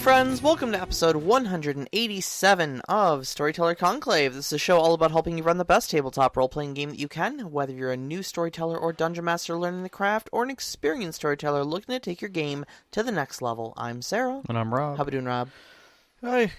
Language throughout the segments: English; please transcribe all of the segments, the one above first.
friends, welcome to episode 187 of Storyteller Conclave. This is a show all about helping you run the best tabletop role-playing game that you can, whether you're a new storyteller or dungeon master learning the craft, or an experienced storyteller looking to take your game to the next level. I'm Sarah. And I'm Rob. How we doing, Rob? I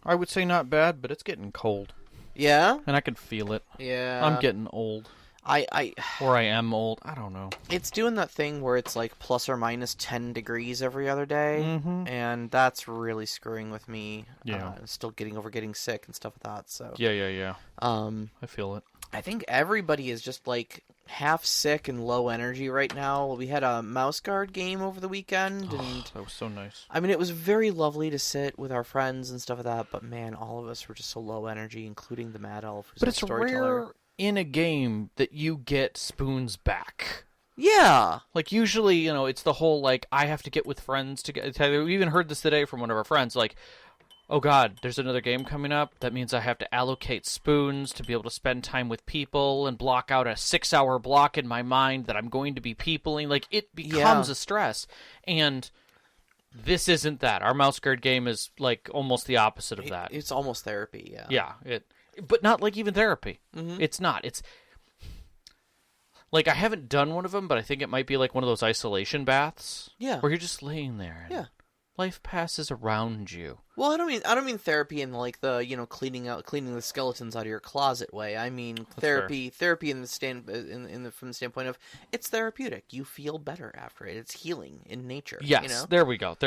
would say not bad, but it's getting cold. Yeah? And I can feel it. Yeah. I'm getting old. Or I am old. I don't know. It's doing that thing where it's like plus or minus 10 degrees every other day, and that's really screwing with me. Yeah. Still getting sick and stuff like that, so. Yeah. I feel it. I think everybody is just like half sick and low energy right now. We had a mouse guard game over the weekend, and that was so nice. I mean, it was very lovely to sit with our friends and stuff like that, but man, all of us were just so low energy, including the Mad Elf, who's But a it's storyteller. rare in a game that you get spoons back. Yeah. Like, usually, it's the whole, like, I have to get with friends to get... We even heard this today from one of our friends, like, oh god, there's another game coming up. That means I have to allocate spoons to be able to spend time with people and block out a 6-hour block in my mind that I'm going to be peopling. Like, it becomes a stress. And this isn't that. Our mouse guard game is, like, almost the opposite of that. It's almost therapy, yeah. Yeah, but not like even therapy. Mm-hmm. It's not. It's like I haven't done one of them, but I think it might be like one of those isolation baths. Yeah, where you're just laying there. And life passes around you. Well, I don't mean therapy in like the cleaning the skeletons out of your closet way. I mean therapy in the from the standpoint of it's therapeutic. You feel better after it. It's healing in nature. Yes, there we go.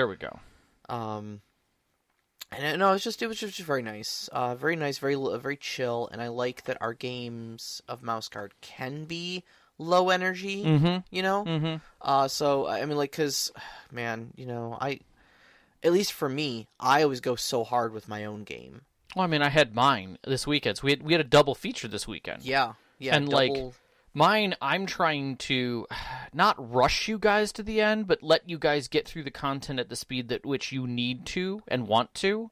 And no, it was just very nice, very chill, and I like that our games of Mouse Guard can be low energy, So I mean, like, cause, man, at least for me, I always go so hard with my own game. Well, I mean, I had mine this weekend, so we had a double feature this weekend. Yeah, and like mine, I'm trying to not rush you guys to the end, but let you guys get through the content at the speed that which you need to and want to.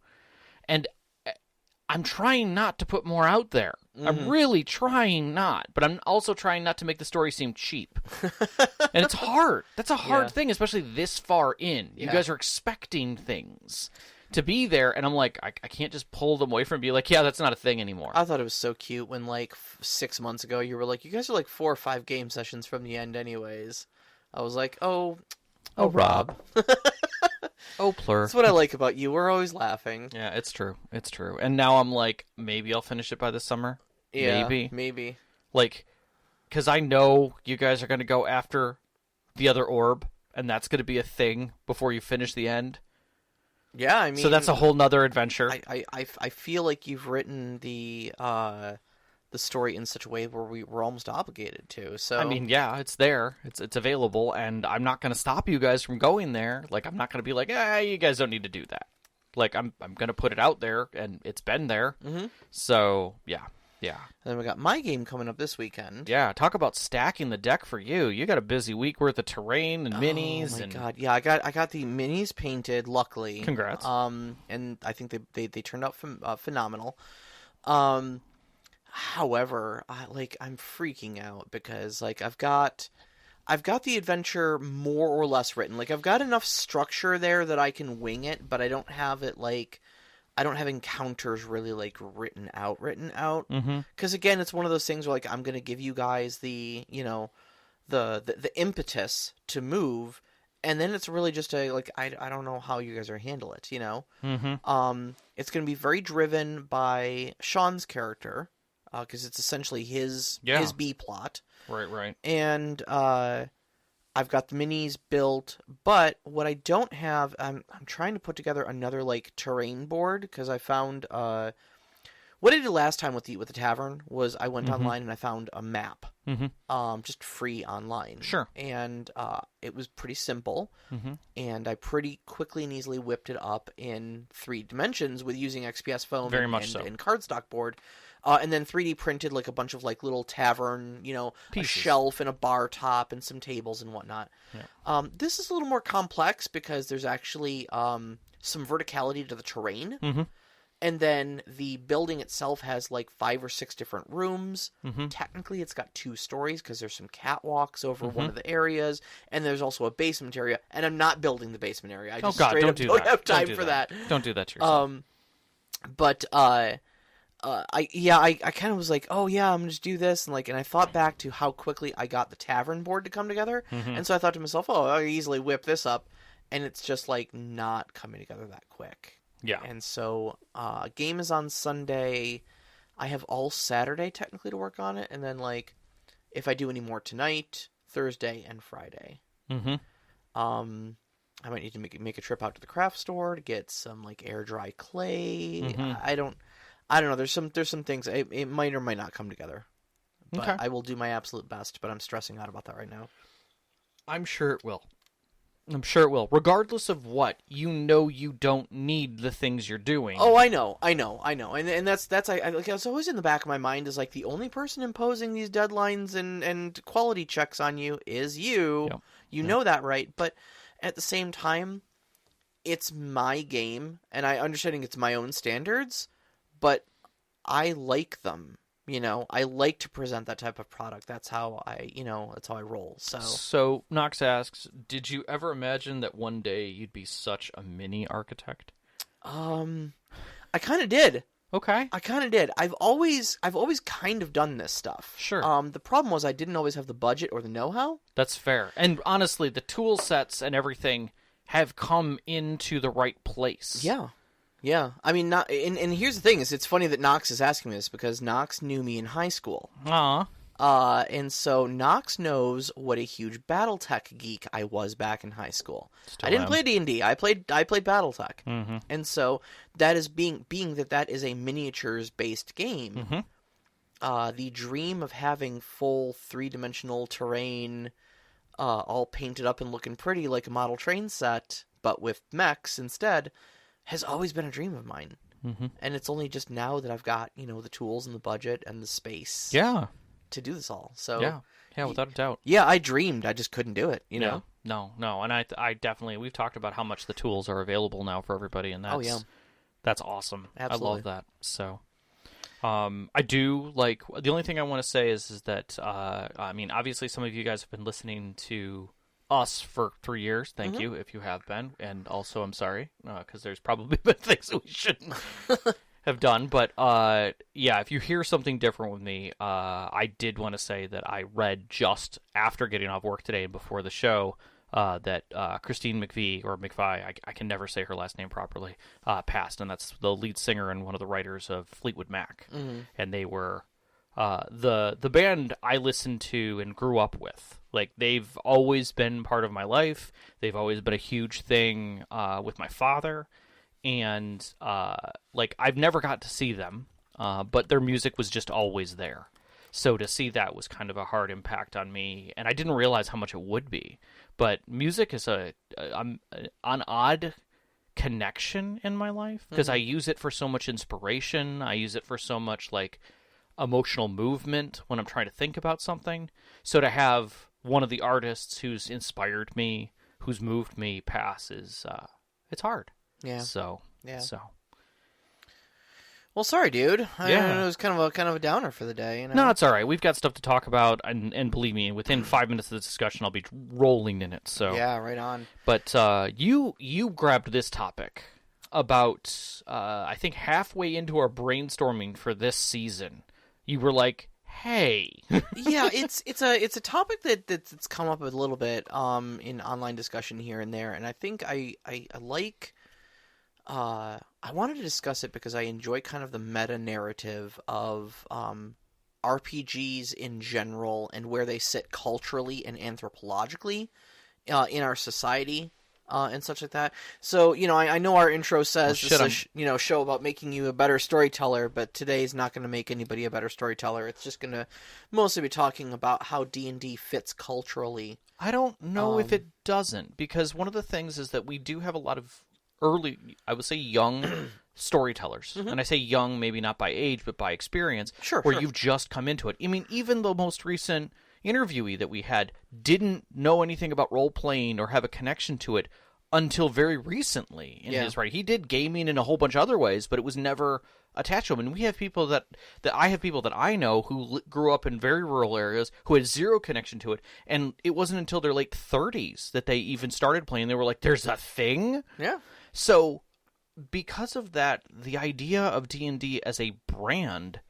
And I'm trying not to put more out there. Mm-hmm. I'm really trying not, but I'm also trying not to make the story seem cheap. And it's hard. That's a hard thing, especially this far in. You guys are expecting things to be there, and I'm like, I can't just pull them away from and be like, yeah, that's not a thing anymore. I thought it was so cute when, like, 6 months ago, you were like, you guys are like 4 or 5 game sessions from the end anyways. I was like, oh, Rob. Oh, plur. That's what I like about you. We're always laughing. Yeah, it's true. And now I'm like, maybe I'll finish it by this summer. Yeah, maybe. Like, because I know you guys are going to go after the other orb, and that's going to be a thing before you finish the end. Yeah, I mean... So that's a whole nother adventure. I feel like you've written the story in such a way where we're almost obligated to. So I mean, yeah, it's there. It's available, and I'm not going to stop you guys from going there. Like, I'm not going to be like, you guys don't need to do that. Like, I'm going to put it out there, and it's been there. Mm-hmm. So, yeah. And then we got my game coming up this weekend. Yeah, talk about stacking the deck for you. You got a busy week worth of terrain and minis. Oh my god, yeah, I got the minis painted. Luckily, congrats. And I think they turned out phenomenal. However, I'm freaking out because like I've got the adventure more or less written. Like I've got enough structure there that I can wing it, but I don't have it like. I don't have encounters really, like, written out. Mm-hmm. Because, again, it's one of those things where, like, I'm going to give you guys the impetus to move, and then it's really just I don't know how you guys are handle it, Mm-hmm. It's going to be very driven by Sean's character, because it's essentially his B-plot. Right. And, I've got the minis built, but what I don't have, I'm trying to put together another like terrain board because I found what I did last time with the tavern was I went online and I found a map, just free online. Sure. And it was pretty simple, and I pretty quickly and easily whipped it up in 3 dimensions with using XPS foam and cardstock board. And then 3D printed like a bunch of like little tavern, a shelf and a bar top and some tables and whatnot. Yeah. This is a little more complex because there's actually some verticality to the terrain. And then the building itself has like 5 or 6 different rooms. Mm-hmm. Technically, it's got 2 stories because there's some catwalks over one of the areas, and there's also a basement area. And I'm not building the basement area. I just straight up don't have time for that. Don't do that to yourself. But I kind of was like, oh yeah, I'm gonna just do this, and I thought back to how quickly I got the tavern board to come together, and so I thought to myself, oh, I easily whip this up, and it's just like not coming together that quick. Yeah. And so, game is on Sunday. I have all Saturday technically to work on it, and then if I do any more tonight, Thursday and Friday. Mm-hmm. I might need to make a trip out to the craft store to get some air dry clay. Mm-hmm. I don't know. There's some things it might or might not come together. But Okay. I will do my absolute best. But I'm stressing out about that right now. I'm sure it will. Regardless of what, you don't need the things you're doing. Oh, I know, and that's it's always in the back of my mind is the only person imposing these deadlines and quality checks on you is you. Yep. You know that, right? But at the same time, it's my game, and I understanding it's my own standards, but I like them. I like to present that type of product. That's how that's how I roll. So Knox asks, did you ever imagine that one day you'd be such a mini architect? I kind of did. Okay. I kind of did. I've always kind of done this stuff. Sure. The problem was I didn't always have the budget or the know-how. That's fair. And honestly, the tool sets and everything have come into the right place. Yeah. Yeah, I mean, and here's the thing: it's funny that Knox is asking me this because Knox knew me in high school. And so Knox knows what a huge BattleTech geek I was back in high school. I didn't play D&D. I played BattleTech, and so that is being that is a miniatures based game. The dream of having full 3-dimensional terrain, all painted up and looking pretty like a model train set, but with mechs instead, has always been a dream of mine. And it's only just now that I've got, the tools and the budget and the space to do this all. So yeah, without a doubt. Yeah, I dreamed. I just couldn't do it, know? No. And I definitely, we've talked about how much the tools are available now for everybody, and that's awesome. Absolutely. I love that. So I do, the only thing I want to say is that, I mean, obviously some of you guys have been listening to us for 3 years. Thank you if you have been, and also I'm sorry because there's probably been things that we shouldn't have done, but if you hear something different with me, I did want to say that I read just after getting off work today and before the show that Christine McVie, or McVie, I can never say her last name properly, passed, and that's the lead singer and one of the writers of Fleetwood Mac, and they were the band I listened to and grew up with. They've always been part of my life. They've always been a huge thing with my father. And, I've never got to see them, but their music was just always there. So to see that was kind of a hard impact on me, and I didn't realize how much it would be. But music is an odd connection in my life, because I use it for so much inspiration. I use it for so much, emotional movement when I'm trying to think about something. So to have one of the artists who's inspired me, who's moved me pass is, it's hard. Yeah. So. Well, sorry, dude. I know it was kind of a downer for the day. No, it's all right. We've got stuff to talk about, and believe me, within 5 minutes of this discussion, I'll be rolling in it. So yeah, right on. But you grabbed this topic about I think halfway into our brainstorming for this season. You were like, "Hey." Yeah, it's a topic that's come up a little bit in online discussion here and there, and I think I like. I wanted to discuss it because I enjoy kind of the meta narrative of RPGs in general and where they sit culturally and anthropologically in our society and such like that. So, I know our intro says this is a show about making you a better storyteller, but today's not going to make anybody a better storyteller. It's just going to mostly be talking about how D&D fits culturally. I don't know if it doesn't, because one of the things is that we do have a lot of early, I would say young storytellers. And I say young, maybe not by age, but by experience, where you've just come into it. I mean, even the most recent interviewee that we had didn't know anything about role-playing or have a connection to it until very recently in his right. He did gaming in a whole bunch of other ways, but it was never attached to him. And we have people that I have people that I know who grew up in very rural areas who had zero connection to it, and it wasn't until their late 30s that they even started playing. They were like, "There's a thing." Yeah. So because of that, the idea of D&D as a brand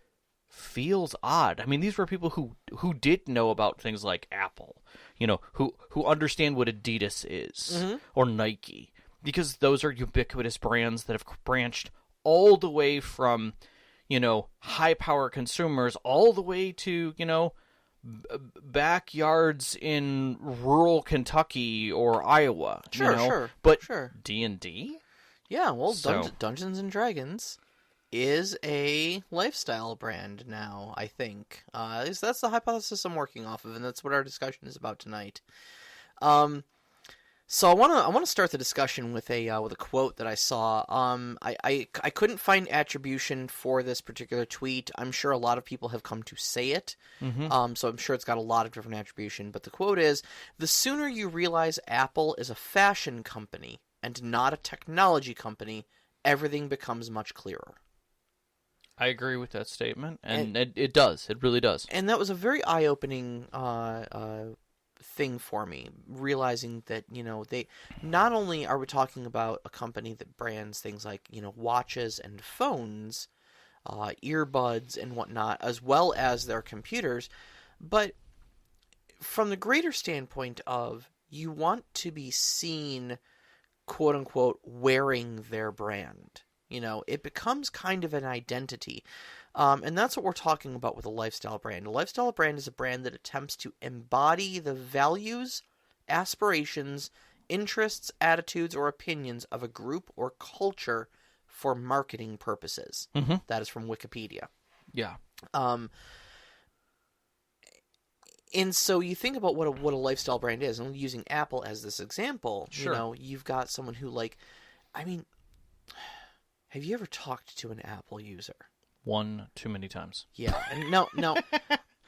feels odd. I mean, these were people who did know about things like Apple, who understand what Addis is or Nike, because those are ubiquitous brands that have branched all the way from, high power consumers all the way to, backyards in rural Kentucky or Iowa. Sure. But D&D? Yeah, well, Dungeons and Dragons is a lifestyle brand now, I think. At least that's the hypothesis I'm working off of, and that's what our discussion is about tonight. So I want to start the discussion with a quote that I saw. I couldn't find attribution for this particular tweet. I'm sure a lot of people have come to say it. So I'm sure it's got a lot of different attribution. But the quote is, "The sooner you realize Apple is a fashion company and not a technology company, everything becomes much clearer." I agree with that statement, and it does. It really does. And that was a very eye-opening thing for me, realizing that, they not only are we talking about a company that brands things like, watches and phones, earbuds and whatnot, as well as their computers, but from the greater standpoint of you want to be seen, quote-unquote, wearing their brand. It becomes kind of an identity. And that's what we're talking about with a lifestyle brand. A lifestyle brand is a brand that attempts to embody the values, aspirations, interests, attitudes, or opinions of a group or culture for marketing purposes. That is from Wikipedia. Yeah. And so you think about what a lifestyle brand is, and using Apple as this example, sure. You've got someone who have you ever talked to an Apple user? One too many times. Yeah. And now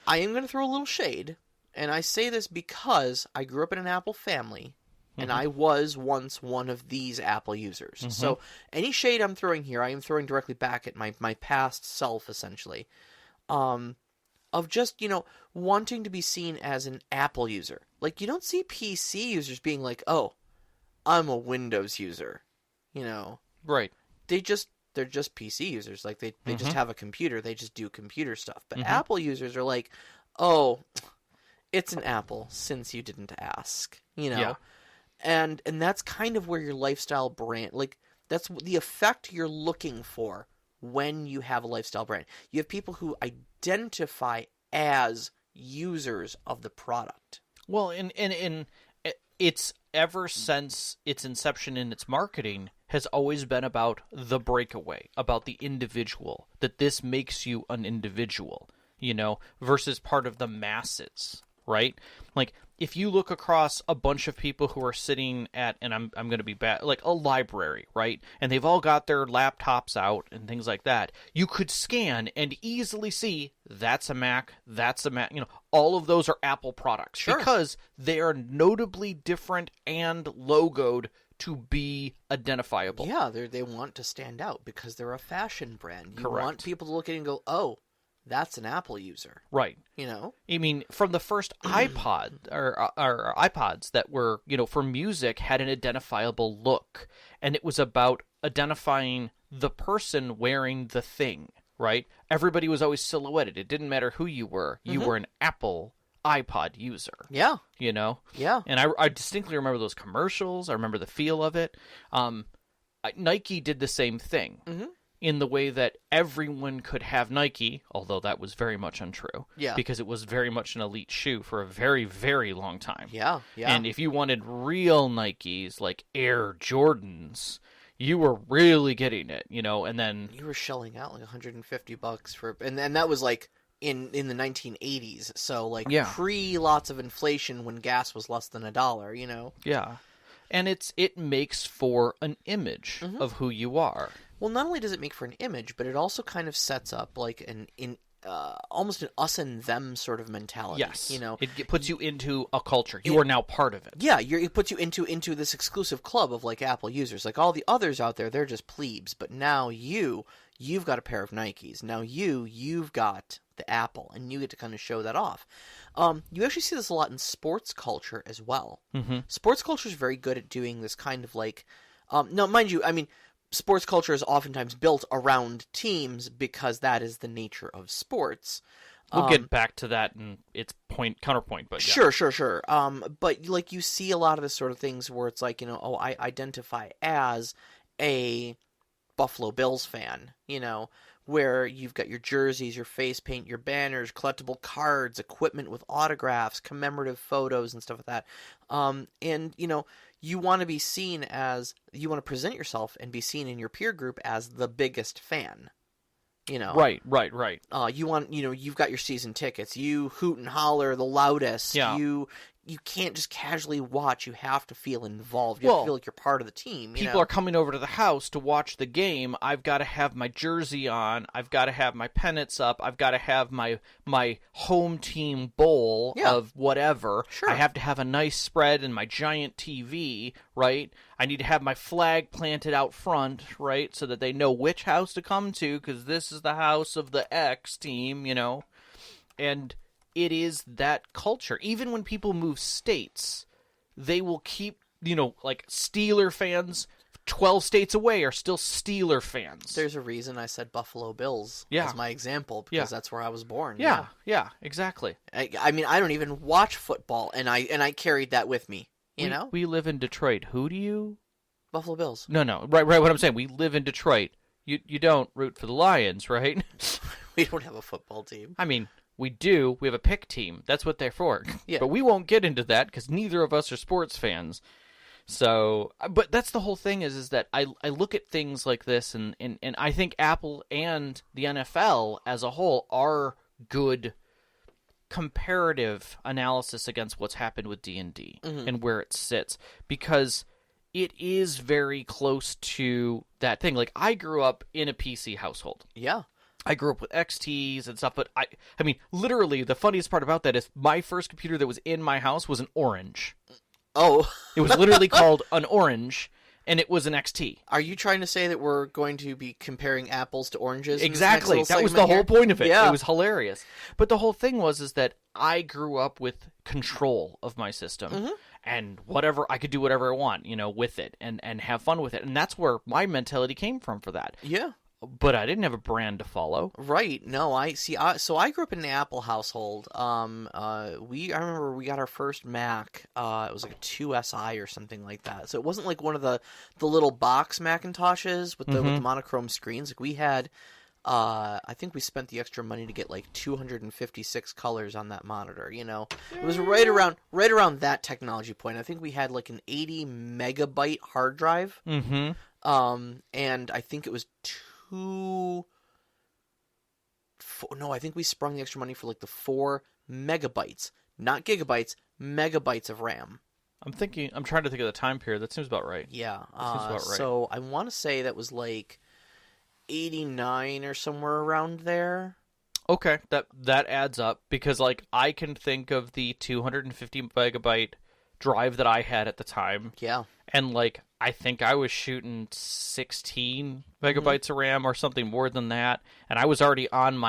I am going to throw a little shade, and I say this because I grew up in an Apple family, and I was once one of these Apple users. So any shade I'm throwing here, I am throwing directly back at my past self, essentially, of just, wanting to be seen as an Apple user. Like, you don't see PC users being like, "Oh, I'm a Windows user," Right. They're just PC users. Like, they just have a computer. They just do computer stuff. But Apple users are like, "Oh, it's an Apple, since you didn't ask," Yeah. And that's kind of where your lifestyle brand, like, that's the effect you're looking for when you have a lifestyle brand. You have people who identify as users of the product. Well, in it's ever since its inception in its marketing has always been about the breakaway, about the individual, that this makes you an individual, versus part of the masses, right? Like, if you look across a bunch of people who are sitting at, and I'm going to be bad, like a library, right? And they've all got their laptops out and things like that. You could scan and easily see that's a Mac, all of those are Apple products. Sure. Because they are notably different and logoed to be identifiable. Yeah, they want to stand out because they're a fashion brand. You Correct. want people to look at it and go, "Oh, that's an Apple user." Right. I mean, from the first iPod or iPods that were, for music had an identifiable look, and it was about identifying the person wearing the thing, right? Everybody was always silhouetted. It didn't matter who you were. You were an Apple iPod user. Yeah. Yeah. And I distinctly remember those commercials. I remember the feel of it. Nike did the same thing. In the way that everyone could have Nike, although that was very much untrue. Yeah. Because it was very much an elite shoe for a very, very long time. Yeah. And if you wanted real Nikes, like Air Jordans, you were really getting it, and then... You were shelling out like $150 for... And that was like in the 1980s, so like pre lots of inflation when gas was less than $1, Yeah. And it makes for an image of who you are. Well, not only does it make for an image, but it also kind of sets up like an almost an us and them sort of mentality. Yes, you know, it puts you into a culture. You are now part of it. Yeah, it puts you into this exclusive club of like Apple users. Like all the others out there, they're just plebes. But now you've got a pair of Nikes. Now you've got the Apple, and you get to kind of show that off. You actually see this a lot in sports culture as well. Mm-hmm. Sports culture is very good at doing this kind of like, no, mind you, I mean, sports culture is oftentimes built around teams because that is the nature of sports. We'll get back to that in its counterpoint, but yeah. Sure. But like you see a lot of this sort of things where it's like, I identify as a Buffalo Bills fan, where you've got your jerseys, your face paint, your banners, collectible cards, equipment with autographs, commemorative photos, and stuff like that. And you want to be seen as, you want to present yourself and be seen in your peer group as the biggest fan. Right. You want, you've got your season tickets. You hoot and holler the loudest. Yeah. You can't just casually watch. You have to feel involved. You have to feel like you're part of the team. People are coming over to the house to watch the game. I've got to have my jersey on. I've got to have my pennants up. I've got to have my home team bowl of whatever. Sure. I have to have a nice spread and my giant TV, right? I need to have my flag planted out front, right, so that they know which house to come to because this is the house of the X team, and it is that culture. Even when people move states, they will keep, like Steeler fans 12 states away are still Steeler fans. There's a reason I said Buffalo Bills as my example, because that's where I was born. Yeah, exactly. I mean, I don't even watch football, and I carried that with me, We live in Detroit. Who do you? Buffalo Bills. No. Right, what I'm saying. We live in Detroit. You don't root for the Lions, right? We don't have a football team. I mean, we do. We have a pick team. That's what they're for. Yeah. But we won't get into that because neither of us are sports fans. So, but that's the whole thing is that I look at things like this, and I think Apple and the NFL as a whole are good comparative analysis against what's happened with D&D and where it sits, because it is very close to that thing. Like, I grew up in a PC household. Yeah. I grew up with XTs and stuff, but I mean, literally, the funniest part about that is my first computer that was in my house was an Orange. Oh. It was literally called an Orange, and it was an XT. Are you trying to say that we're going to be comparing apples to oranges? Exactly. That was the whole point of it. Yeah. It was hilarious. But the whole thing is that I grew up with control of my system, and I could do whatever I want, with it, and have fun with it. And that's where my mentality came from for that. Yeah. But I didn't have a brand to follow. Right. No, so I grew up in an Apple household. I remember we got our first Mac. It was like a 2SI or something like that. So it wasn't like one of the little box Macintoshes with the monochrome screens. Like we had, I think we spent the extra money to get like 256 colors on that monitor. It was right around that technology point. I think we had like an 80 megabyte hard drive. Mm-hmm. And I think it was I think we sprung the extra money for like the 4 megabytes, not gigabytes, megabytes of RAM. I'm trying to think of the time period. That seems about right. Yeah. That seems about right. So I want to say that was like 89 or somewhere around there. Okay, that adds up, because like I can think of the 250 megabyte drive that I had at the time. Yeah. And like I think I was shooting 16 megabytes of RAM or something more than that, and I was already on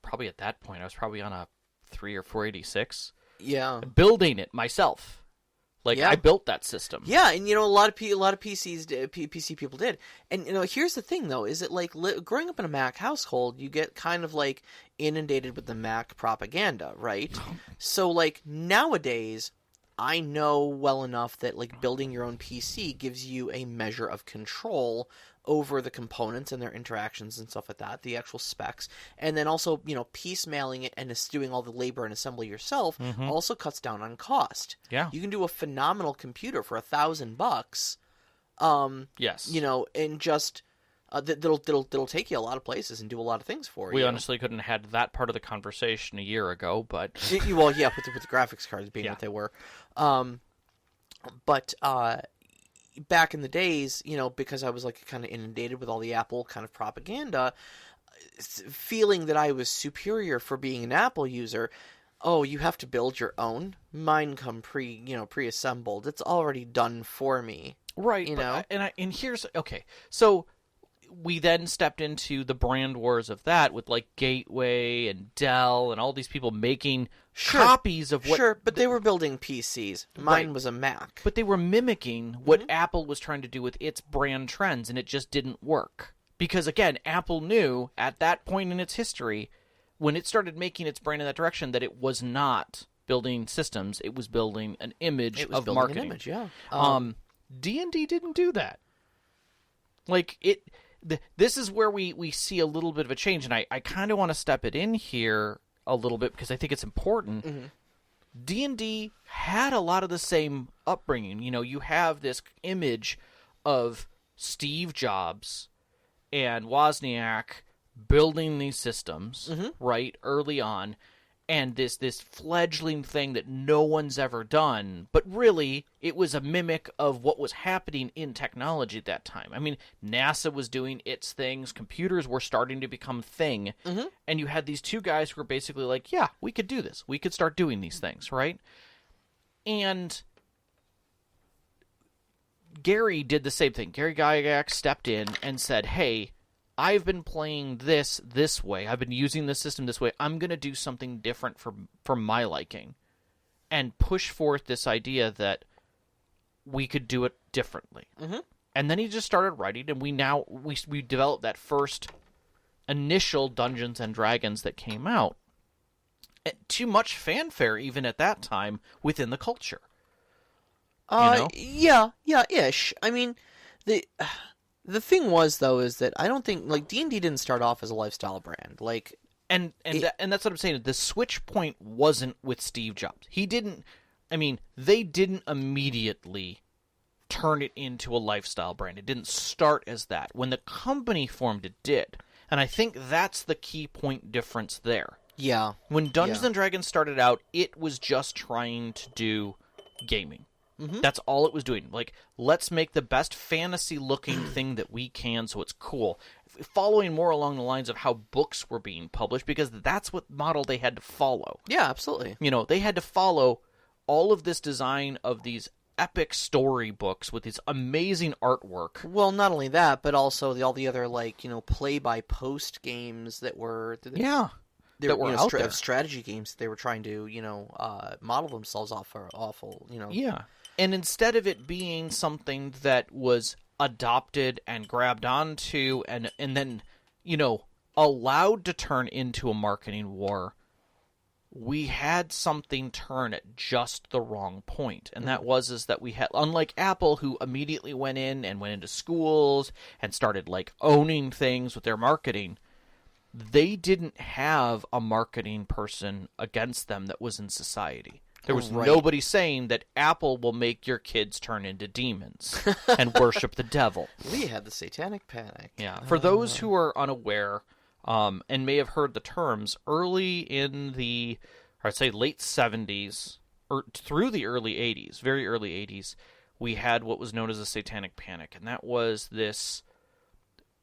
probably at that point I was probably on a 3 or 486. Yeah. Building it myself. Like I built that system. Yeah, and a lot of PC people did. And here's the thing though, is that like growing up in a Mac household, you get kind of like inundated with the Mac propaganda, right? So like nowadays, I know well enough that like building your own PC gives you a measure of control over the components and their interactions and stuff like that, the actual specs, and then also piecemealing it and doing all the labor and assembly yourself also cuts down on cost. Yeah, you can do a phenomenal computer for $1,000. Yes, and just that'll take you a lot of places and do a lot of things for you. We honestly couldn't have had that part of the conversation a year ago, but well, yeah, with the graphics cards being what they were, but back in the days, because I was like kind of inundated with all the Apple kind of propaganda, feeling that I was superior for being an Apple user. Oh, you have to build your own? Mine come pre-assembled. It's already done for me. Right. You know? And here's... Okay, so we then stepped into the brand wars of that with, like, Gateway and Dell and all these people making copies of what... Sure, but they were building PCs. Mine was a Mac. But they were mimicking what Apple was trying to do with its brand trends, and it just didn't work. Because, again, Apple knew at that point in its history, when it started making its brand in that direction, that it was not building systems, it was building an image of marketing. An image, yeah. D&D didn't do that. Like, this is where we see a little bit of a change, and I kind of want to step it in here a little bit because I think it's important. Mm-hmm. D&D had a lot of the same upbringing. You know, you have this image of Steve Jobs and Wozniak building these systems, right, early on, and this fledgling thing that no one's ever done, but really, it was a mimic of what was happening in technology at that time. I mean, NASA was doing its things, computers were starting to become thing, and you had these two guys who were basically like, yeah, we could do this. We could start doing these things, right? And Gary did the same thing. Gary Gygax stepped in and said, hey, I've been playing this way. I've been using this system this way. I'm going to do something different for my liking. And push forth this idea that we could do it differently. Mm-hmm. And then he just started writing, and we developed that first initial Dungeons and Dragons that came out. Too much fanfare, even at that time, within the culture. You know? Yeah, ish. I mean, the thing was, though, is that I don't think, like, D&D didn't start off as a lifestyle brand. Like, and that's what I'm saying. The switch point wasn't with Steve Jobs. They didn't immediately turn it into a lifestyle brand. It didn't start as that. When the company formed, it did. And I think that's the key point difference there. Yeah. When Dungeons and Dragons started out, it was just trying to do gaming. Mm-hmm. That's all it was doing. Like, let's make the best fantasy-looking thing that we can so it's cool. Following more along the lines of how books were being published, because that's what model they had to follow. Yeah, absolutely. You know, they had to follow all of this design of these epic story books with this amazing artwork. Well, not only that, but also all the other, like, you know, play-by-post games that were... that were out there. Strategy games that they were trying to, you know, model themselves off of, you know... Yeah. And instead of it being something that was adopted and grabbed onto and then, you know, allowed to turn into a marketing war, we had something turn at just the wrong point. And that is that we had, unlike Apple, who immediately went into schools and started, like, owning things with their marketing, they didn't have a marketing person against them that was in society. There was nobody saying that Apple will make your kids turn into demons and worship the devil. We had the satanic panic. Yeah. For those who are unaware and may have heard the terms, early in the, I'd say late 70s, or through the early 80s, very early 80s, we had what was known as a satanic panic. And that was this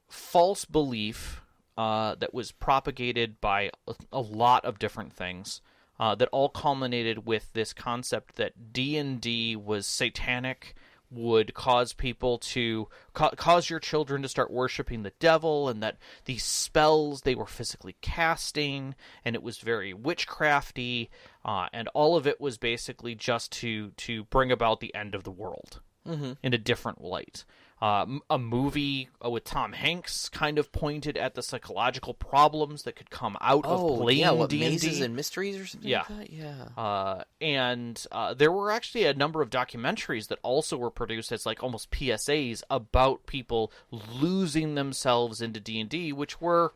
false belief that was propagated by a lot of different things. That all culminated with this concept that D&D was satanic, would cause people to cause your children to start worshiping the devil, and that these spells they were physically casting, and it was very witchcrafty, and all of it was basically just to bring about the end of the world in a different light. A movie with Tom Hanks kind of pointed at the psychological problems that could come out of playing D&D. Mazes and Mysteries or something like that? Yeah. And there were actually a number of documentaries that also were produced as like almost PSAs about people losing themselves into D&D, which were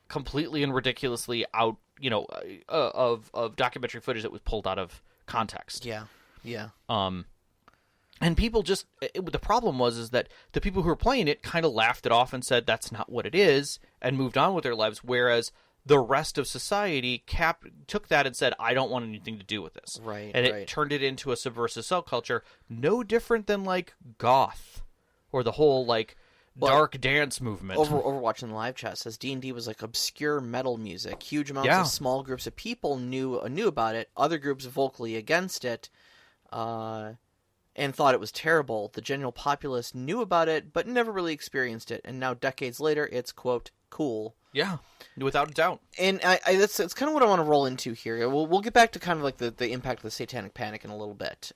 completely and ridiculously out, you know, of documentary footage that was pulled out of context. Yeah. Yeah. And people just, the problem was that the people who were playing it kind of laughed it off and said that's not what it is and moved on with their lives, whereas the rest of society took that and said, I don't want anything to do with this. Right. And it turned it into a subversive subculture, no different than like goth or the whole like dark dance movement. Overwatch in the live chat says D&D was like obscure metal music. Huge amounts of small groups of people knew about it. Other groups vocally against it, and thought it was terrible. The general populace knew about it, but never really experienced it. And now, decades later, it's, quote, cool. Yeah, without a doubt. And that's kind of what I want to roll into here. We'll get back to kind of like the impact of the Satanic Panic in a little bit.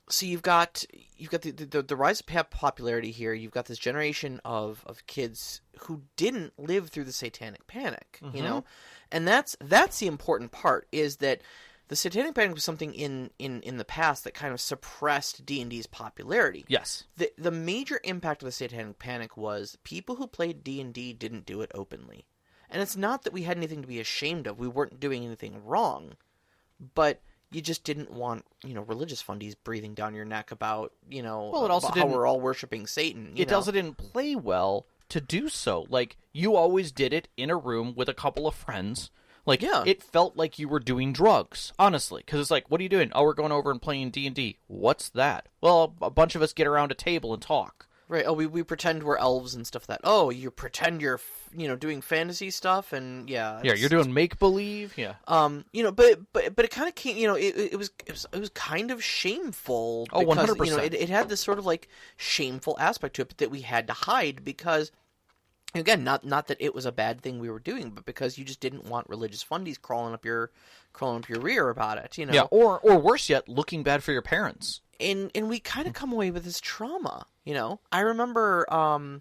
So you've got the rise of popularity here. You've got this generation of kids who didn't live through the Satanic Panic, you know, and that's the important part, is that the Satanic Panic was something in the past that kind of suppressed D&D's popularity. Yes. The major impact of the Satanic Panic was people who played D&D didn't do it openly. And it's not that we had anything to be ashamed of. We weren't doing anything wrong. But you just didn't want, religious fundies breathing down your neck about, how we're all worshiping Satan. It also didn't play well to do so. Like, you always did it in a room with a couple of friends. Like, It felt like you were doing drugs, honestly. Because it's like, what are you doing? Oh, we're going over and playing D&D. What's that? Well, a bunch of us get around a table and talk. Right. Oh, we pretend we're elves and stuff like that. Oh, you pretend you're, doing fantasy stuff, and yeah. Yeah, you're doing make-believe, yeah. But it kind of came, it was kind of shameful. Oh, because, 100%. It had this sort of, like, shameful aspect to it that we had to hide because... Again, not that it was a bad thing we were doing, but because you just didn't want religious fundies crawling up your rear about it, Yeah, or worse yet, looking bad for your parents. And we kind of come away with this trauma, I remember, I've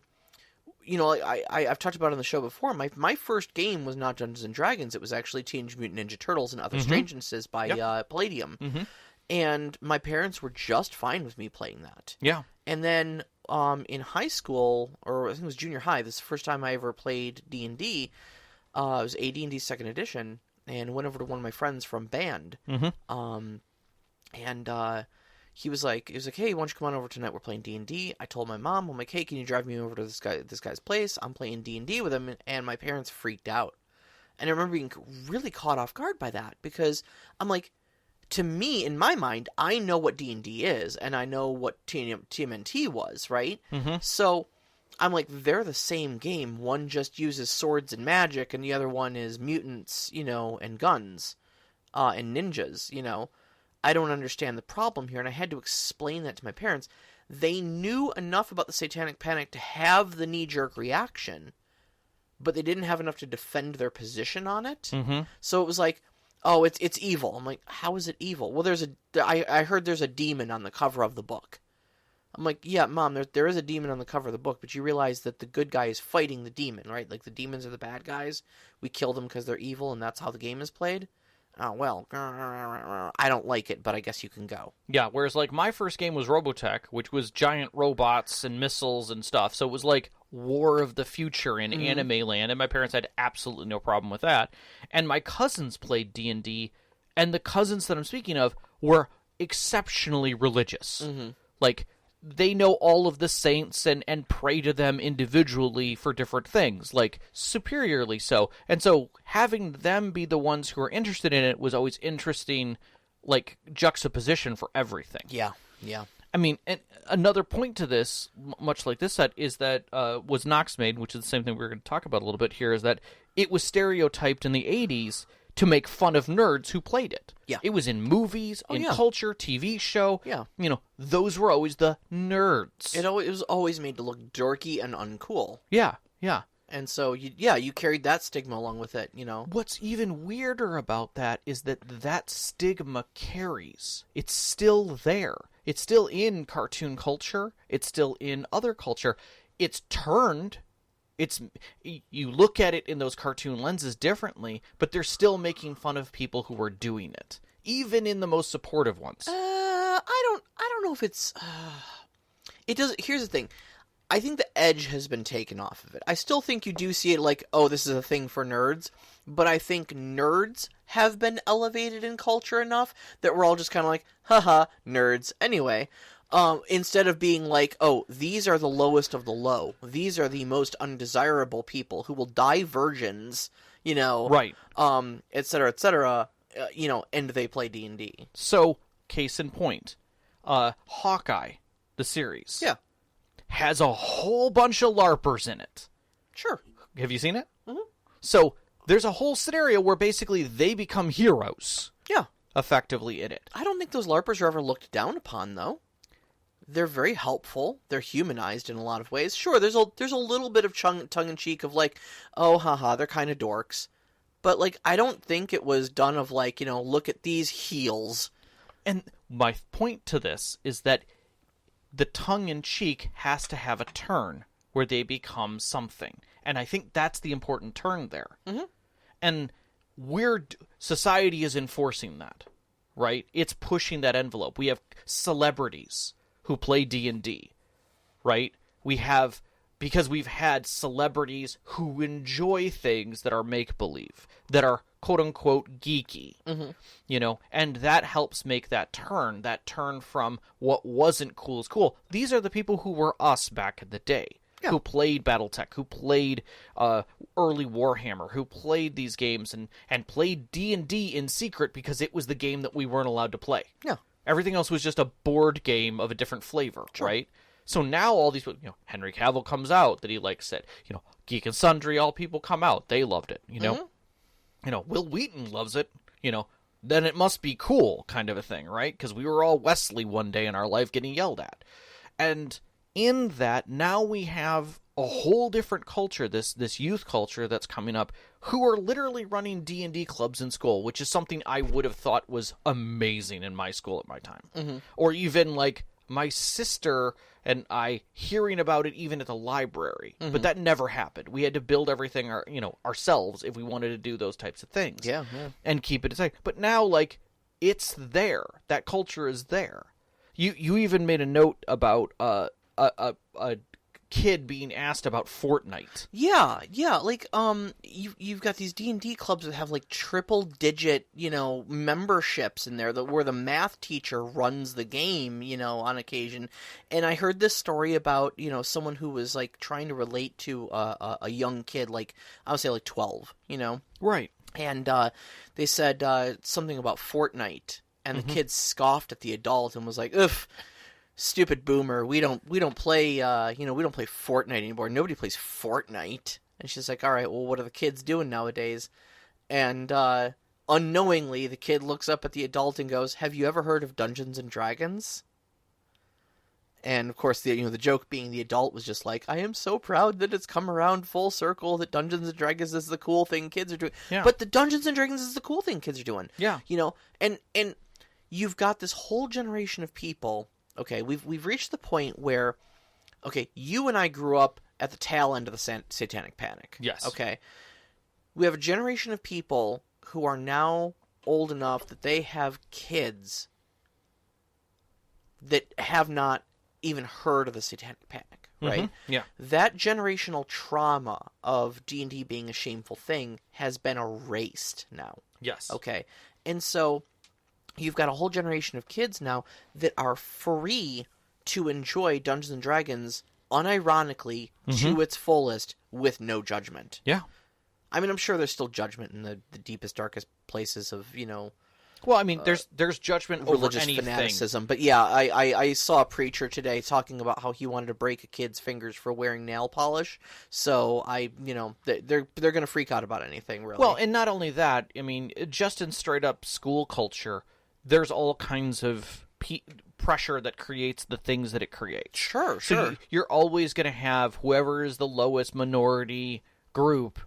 talked about it on the show before. My first game was not Dungeons and Dragons. It was actually Teenage Mutant Ninja Turtles and Other Strangenesses by Palladium. Mm-hmm. And my parents were just fine with me playing that. Yeah. And then in high school, or I think it was junior high, this is the first time I ever played D&D. It was AD&D 2nd edition, and went over to one of my friends from band. Mm-hmm. He was like, hey, why don't you come on over tonight? We're playing D&D. I told my mom, I'm like, hey, can you drive me over to this guy's place? I'm playing D&D with him, and my parents freaked out. And I remember being really caught off guard by that, because I'm like, to me, in my mind, I know what D&D is, and I know what TMNT was, right? Mm-hmm. So I'm like, they're the same game. One just uses swords and magic, and the other one is mutants, and guns, and ninjas, I don't understand the problem here, and I had to explain that to my parents. They knew enough about the Satanic Panic to have the knee-jerk reaction, but they didn't have enough to defend their position on it. Mm-hmm. So it was like, oh, it's evil. I'm like, how is it evil? Well, I heard there's a demon on the cover of the book. I'm like, yeah, Mom, there is a demon on the cover of the book, but you realize that the good guy is fighting the demon, right? Like, the demons are the bad guys. We kill them because they're evil, and that's how the game is played. Oh, well, I don't like it, but I guess you can go. Yeah, whereas, like, my first game was Robotech, which was giant robots and missiles and stuff, so it was like War of the Future in anime land, and my parents had absolutely no problem with that. And my cousins played D&D, and the cousins that I'm speaking of were exceptionally religious. Mm-hmm. Like, they know all of the saints and pray to them individually for different things, like superiorly so. And so having them be the ones who are interested in it was always interesting, like, juxtaposition for everything. Yeah, yeah. I mean, and another point to this, much like this set, is that was Noxmade, which is the same thing we're going to talk about a little bit here, is that it was stereotyped in the 80s to make fun of nerds who played it. Yeah. It was in movies, culture, TV show. Yeah. Those were always the nerds. It was always made to look dorky and uncool. Yeah, yeah. And so, you carried that stigma along with it, What's even weirder about that is that stigma carries. It's still there. It's still in cartoon culture. It's still in other culture. It's turned... you look at it in those cartoon lenses differently, but they're still making fun of people who are doing it, even in the most supportive ones. I don't know if it's. It does. Here's the thing. I think the edge has been taken off of it. I still think you do see it like, oh, this is a thing for nerds, but I think nerds have been elevated in culture enough that we're all just kind of like, haha, nerds. Anyway. Instead of being like, oh, these are the lowest of the low. These are the most undesirable people who will die virgins, right, et cetera, and they play D&D. So, case in point, Hawkeye, the series. Yeah. Has a whole bunch of LARPers in it. Sure. Have you seen it? Mm-hmm. So there's a whole scenario where basically they become heroes. Yeah. Effectively in it. I don't think those LARPers are ever looked down upon, though. They're very helpful. They're humanized in a lot of ways. Sure, there's a little bit of tongue-in-cheek of like, oh, haha, they're kind of dorks. But, like, I don't think it was done of like, look at these heels. And my point to this is that the tongue-in-cheek has to have a turn where they become something. And I think that's the important turn there. Mm-hmm. And society is enforcing that, right? It's pushing that envelope. We have celebrities who play D&D, right? Because we've had celebrities who enjoy things that are make-believe, that are quote-unquote geeky, and that helps make that turn from what wasn't cool is cool. These are the people who were us back in the day, who played BattleTech, who played early Warhammer, who played these games and played D&D in secret because it was the game that we weren't allowed to play. Yeah. Everything else was just a board game of a different flavor, right? So now all these, Henry Cavill comes out that he likes it. Geek and Sundry, all people come out. They loved it, Will Wheaton loves it, then it must be cool kind of a thing, right? Because we were all Wesley one day in our life getting yelled at. And in that, now we have a whole different culture, this youth culture that's coming up, who are literally running D&D clubs in school, which is something I would have thought was amazing in my school at my time. Mm-hmm. Or even, like, my sister and I hearing about it even at the library. Mm-hmm. But that never happened. We had to build everything ourselves if we wanted to do those types of things. Yeah. And keep it aside. But now, like, it's there. That culture is there. You even made a note about a kid being asked about Fortnite. Yeah, like, you've got these D&D clubs that have, like, triple-digit, memberships in there, where the math teacher runs the game, on occasion, and I heard this story about, someone who was, like, trying to relate to a young kid, like, I would say, like, 12, Right. And they said something about Fortnite, and the kid scoffed at the adult and was like, ugh, stupid boomer, we don't play we don't play Fortnite anymore. Nobody plays Fortnite. And she's like, all right, well, what are the kids doing nowadays? And unknowingly, the kid looks up at the adult and goes, have you ever heard of Dungeons and Dragons? And of course, the joke being the adult was just like, I am so proud that it's come around full circle that Dungeons and Dragons is the cool thing kids are doing. Yeah. But the Dungeons and Dragons is the cool thing kids are doing. Yeah. And you've got this whole generation of people. Okay, we've reached the point where, okay, you and I grew up at the tail end of the Satanic Panic. Yes. Okay. We have a generation of people who are now old enough that they have kids that have not even heard of the Satanic Panic, right? Mm-hmm. Yeah. That generational trauma of D&D being a shameful thing has been erased now. Yes. Okay. And so you've got a whole generation of kids now that are free to enjoy Dungeons and Dragons unironically to its fullest with no judgment. Yeah. I mean, I'm sure there's still judgment in the deepest, darkest places of, Well, I mean, there's judgment over religious anything. fanaticism. But yeah, I saw a preacher today talking about how he wanted to break a kid's fingers for wearing nail polish. So they're going to freak out about anything, really. Well, and not only that, I mean, just in straight up school culture, there's all kinds of pressure that creates the things that it creates. Sure. So you're always going to have whoever is the lowest minority group,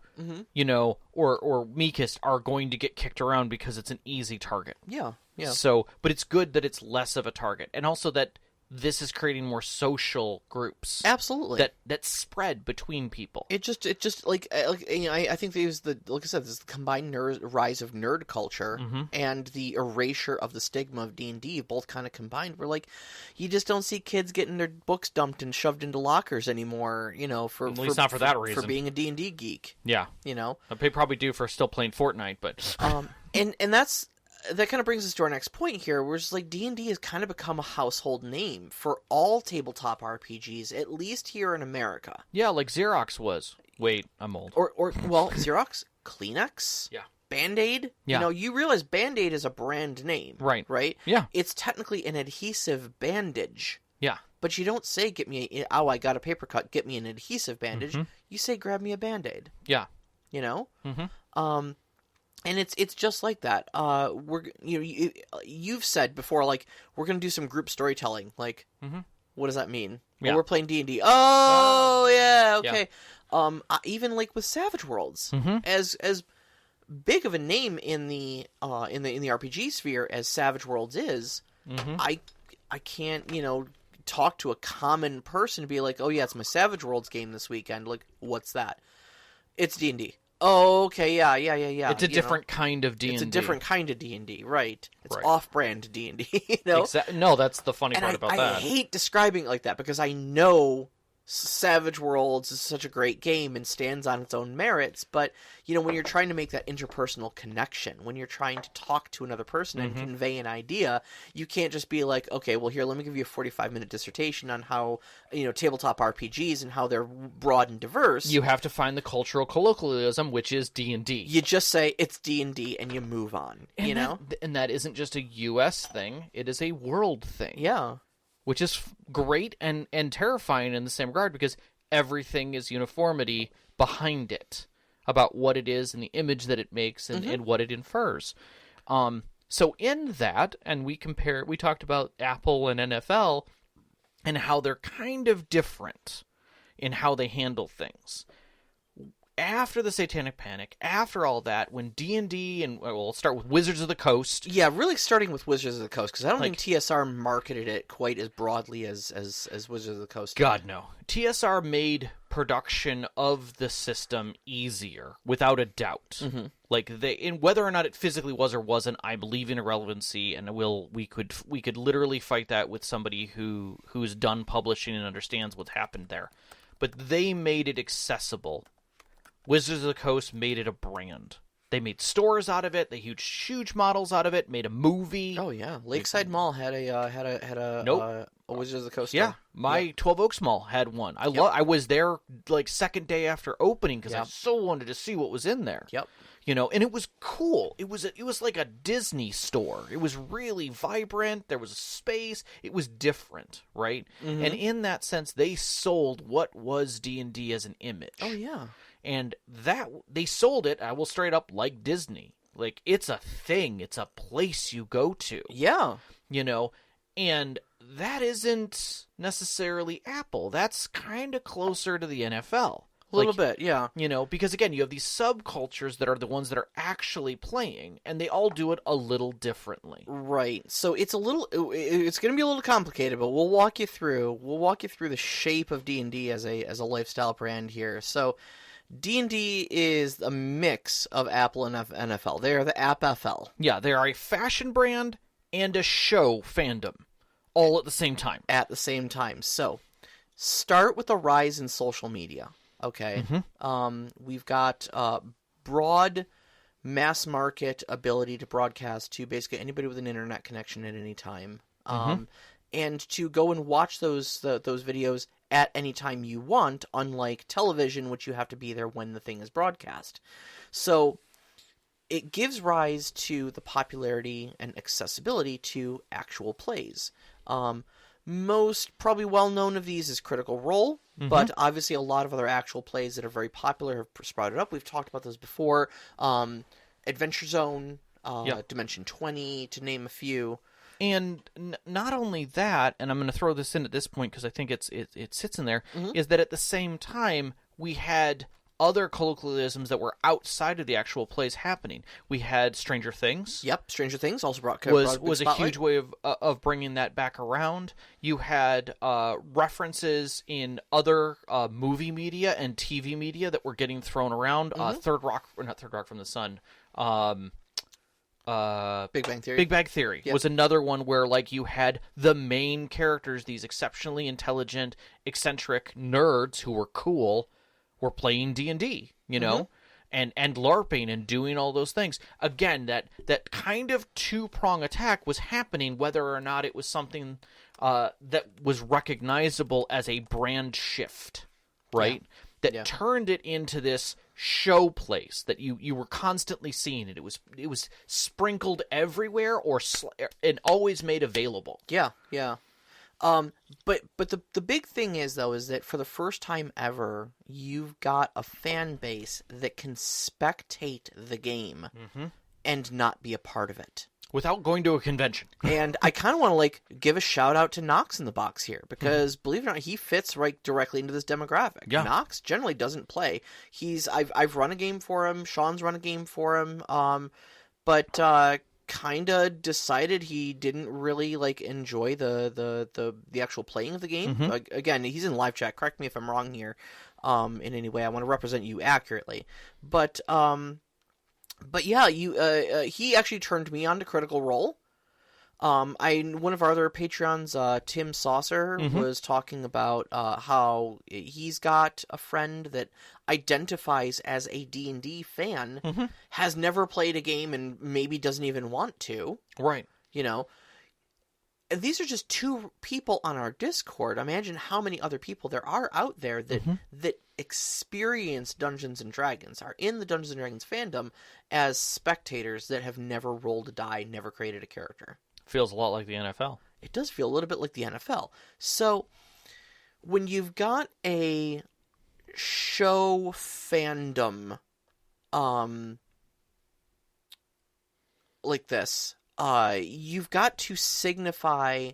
or meekest are going to get kicked around because it's an easy target. Yeah. So, but it's good that it's less of a target, and also that this is creating more social groups. Absolutely. That spread between people. It just like I think there's like I said, there's the combined rise of nerd culture and the erasure of the stigma of D&D, both kind of combined. Where like you just don't see kids getting their books dumped and shoved into lockers anymore. For at least not for that reason. For being a D&D geek. Yeah. They probably do for still playing Fortnite, but and that kind of brings us to our next point here, where it's like D&D has kind of become a household name for all tabletop RPGs, at least here in America. Yeah, like Xerox was. Wait, I'm old. Or Xerox, Kleenex, yeah, Band-Aid. Yeah. You realize Band-Aid is a brand name, right? Right? Yeah. It's technically an adhesive bandage. Yeah. But you don't say, I got a paper cut, get me an adhesive bandage. Mm-hmm. You say, grab me a Band-Aid. Yeah. You know? Mm-hmm. And it's just like that. You've said before, like, we're going to do some group storytelling. Like, what does that mean? Yeah. Well, we're playing D&D. Oh, yeah, okay. Yeah. Even like with Savage Worlds, as big of a name in the RPG sphere as Savage Worlds is, I can't talk to a common person and be like, oh yeah, it's my Savage Worlds game this weekend. Like, what's that? It's D&D. Oh, okay, yeah. It's a different kind of D&D. It's a different kind of D&D, right? It's off-brand D&D, No, that's the funny part about that. I hate describing it like that because I know Savage Worlds is such a great game and stands on its own merits, but, when you're trying to make that interpersonal connection, when you're trying to talk to another person and convey an idea, you can't just be like, okay, well, here, let me give you a 45-minute dissertation on how, tabletop RPGs and how they're broad and diverse. You have to find the cultural colloquialism, which is D&D. You just say, it's D&D, and you move on, And that isn't just a U.S. thing, it is a world thing. Yeah. Which is great and terrifying in the same regard because everything is uniformity behind it about what it is and the image that it makes and what it infers. So in that, and we talked about Apple and NFL and how they're kind of different in how they handle things. After the Satanic Panic, after all that, when D&D and we'll start with Wizards of the Coast. Yeah, really starting with Wizards of the Coast because I don't think TSR marketed it quite as broadly as Wizards of the Coast. God, no. TSR made production of the system easier, without a doubt. Like whether or not it physically was or wasn't, I believe in irrelevancy, and we could literally fight that with somebody who's done publishing and understands what's happened there. But they made it accessible. Wizards of the Coast made it a brand. They made stores out of it. They huge models out of it. Made a movie. Oh yeah, Lakeside Mall had a Wizards of the Coast store. Yeah, my 12 Oaks Mall had one. I was there like second day after opening because I so wanted to see what was in there. Yep. And it was cool. It was like a Disney store. It was really vibrant. There was a space. It was different, right? And in that sense, they sold what was D&D as an image. Oh yeah. And that they sold it, I will straight up, like Disney. Like, it's a thing. It's a place you go to. Yeah. And that isn't necessarily Apple. That's kind of closer to the NFL. A little bit, yeah. Because, again, you have these subcultures that are the ones that are actually playing, and they all do it a little differently. Right. So it's going to be a little complicated, but we'll walk you through the shape of D&D as a lifestyle brand here. So D&D is a mix of Apple and NFL. They are the AppFL. Yeah, they are a fashion brand and a show fandom, all at the same time. So, start with the rise in social media, okay? We've got broad mass market ability to broadcast to basically anybody with an internet connection at any time. And to go and watch those videos at any time you want, unlike television, which you have to be there when the thing is broadcast. So it gives rise to the popularity and accessibility to actual plays. Most probably well-known of these is Critical Role, but obviously a lot of other actual plays that are very popular have sprouted up. We've talked about those before. Adventure Zone, Dimension 20, to name a few. And not only that, and I'm going to throw this in at this point because I think it sits in there, is that at the same time we had other colloquialisms that were outside of the actual plays happening. We had Stranger Things. Yep, Stranger Things also was a huge way of bringing that back around. You had references in other movie media and TV media that were getting thrown around. Not Third Rock from the Sun. Big Bang Theory. Big Bang Theory was another one where you had the main characters, these exceptionally intelligent, eccentric nerds who were cool, were playing D&D, and LARPing and doing all those things. Again, that kind of two-prong attack was happening whether or not it was something that was recognizable as a brand shift, right? That turned it into this show place that you were constantly seeing it. It was sprinkled everywhere and always made available. Yeah. But the big thing is though is that for the first time ever, you've got a fan base that can spectate the game and not be a part of it without going to a convention. And I kind of want to like give a shout out to Knox in the box here because believe it or not, he fits right directly into this demographic. Yeah. Knox generally doesn't play. I've run a game for him. Sean's run a game for him. But kind of decided he didn't really like enjoy the actual playing of the game. Again, he's in live chat. Correct me if I'm wrong here. In any way, I want to represent you accurately. But yeah, he actually turned me on to Critical Role. One of our other Patreons, Tim Saucer, was talking about how he's got a friend that identifies as a D&D fan, has never played a game and maybe doesn't even want to. Right. You know, and these are just 2 people on our Discord. Imagine how many other people there are out there that experience Dungeons and Dragons, are in the Dungeons and Dragons fandom as spectators that have never rolled a die, never created a character. Feels a lot like the NFL. It does feel a little bit like the NFL. So when you've got a show fandom like this, you've got to signify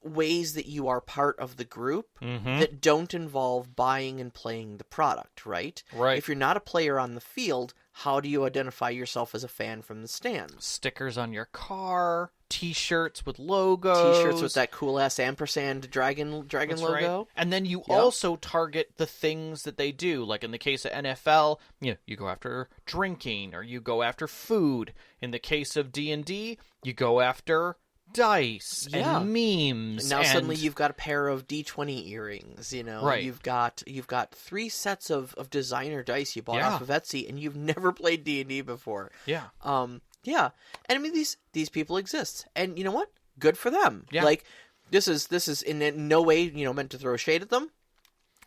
ways that you are part of the group that don't involve buying and playing the product, right? Right. If you're not a player on the field, how do you identify yourself as a fan from the stands? Stickers on your car, T-shirts with logos. T-shirts with that cool-ass ampersand dragon That's logo. Right. And then you also target the things that they do. Like in the case of NFL, you go after drinking or you go after food. In the case of D&D, you go after dice and memes. Now suddenly you've got a pair of D20 earrings, Right. You've got 3 sets of designer dice you bought off of Etsy, and you've never played D&D before. Yeah. Yeah. And I mean these people exist. And you know what? Good for them. Yeah. Like this is in no way, meant to throw shade at them.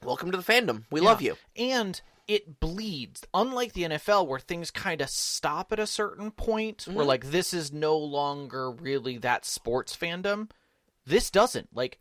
Welcome to the fandom. We love you. And it bleeds. Unlike the NFL, where things kind of stop at a certain point, where like this is no longer really that sports fandom. This doesn't. Like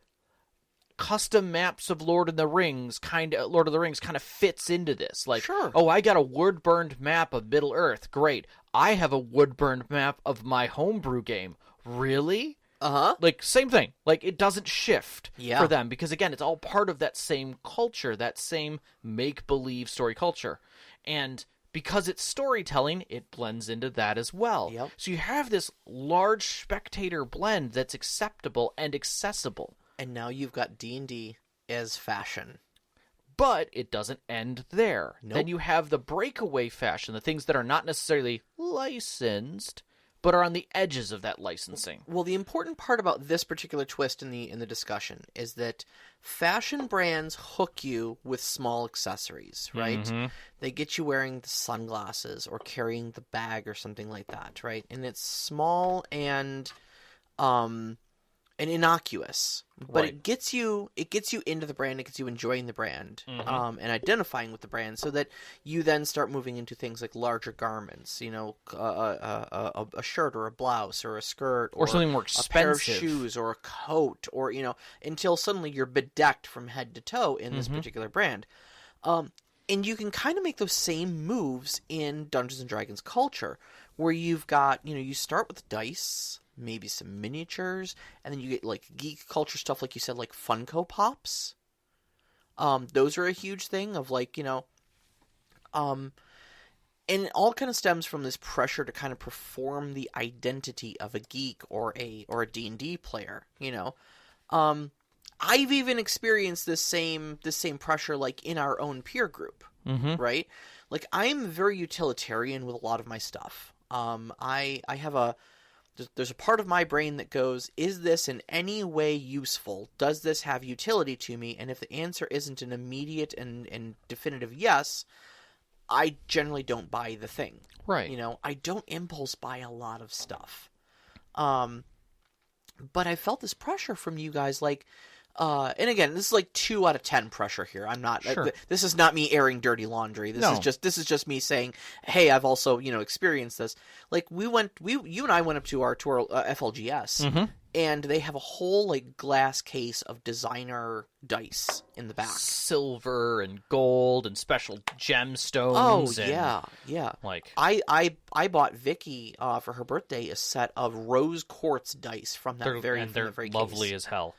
custom maps of Lord of the Rings kind of fits into this. Like, sure. Oh, I got a wood-burned map of Middle Earth. Great. I have a wood-burned map of my homebrew game. Really? Like, same thing. Like, it doesn't shift for them because, again, it's all part of that same culture, that same make-believe story culture. And because it's storytelling, it blends into that as well. Yep. So you have this large spectator blend that's acceptable and accessible. And now you've got D&D as fashion. But it doesn't end there. Nope. Then you have the breakaway fashion, the things that are not necessarily licensed, but are on the edges of that licensing. Well, the important part about this particular twist in the discussion is that fashion brands hook you with small accessories, right? They get you wearing the sunglasses or carrying the bag or something like that, right? And it's small and innocuous, but it gets you into the brand, it gets you enjoying the brand, and identifying with the brand, so that you then start moving into things like larger garments, a shirt or a blouse or a skirt or something more expensive, a pair of expensive. shoes or a coat, or until suddenly you're bedecked from head to toe in this particular brand. And you can kind of make those same moves in Dungeons and Dragons culture, where you've got, you start with dice, maybe some miniatures, and then you get like geek culture stuff, like you said, like Funko Pops. Those are a huge thing of like, and it all kind of stems from this pressure to kind of perform the identity of a geek or a D&D player, I've even experienced this same pressure like in our own peer group, right? Like I'm very utilitarian with a lot of my stuff. I have there's a part of my brain that goes, is this in any way useful? Does this have utility to me? And if the answer isn't an immediate and definitive yes, I generally don't buy the thing. Right. I don't impulse buy a lot of stuff. But I felt this pressure from you guys, like, And again, this is like 2 out of 10 pressure here. I'm not. Sure. This is not me airing dirty laundry. This is just me saying, hey, I've also experienced this. Like you and I went up to our FLGS, and they have a whole like glass case of designer dice in the back, silver and gold and special gemstones. Oh yeah. Like I bought Vicky for her birthday a set of rose quartz dice from that very lovely case. As hell.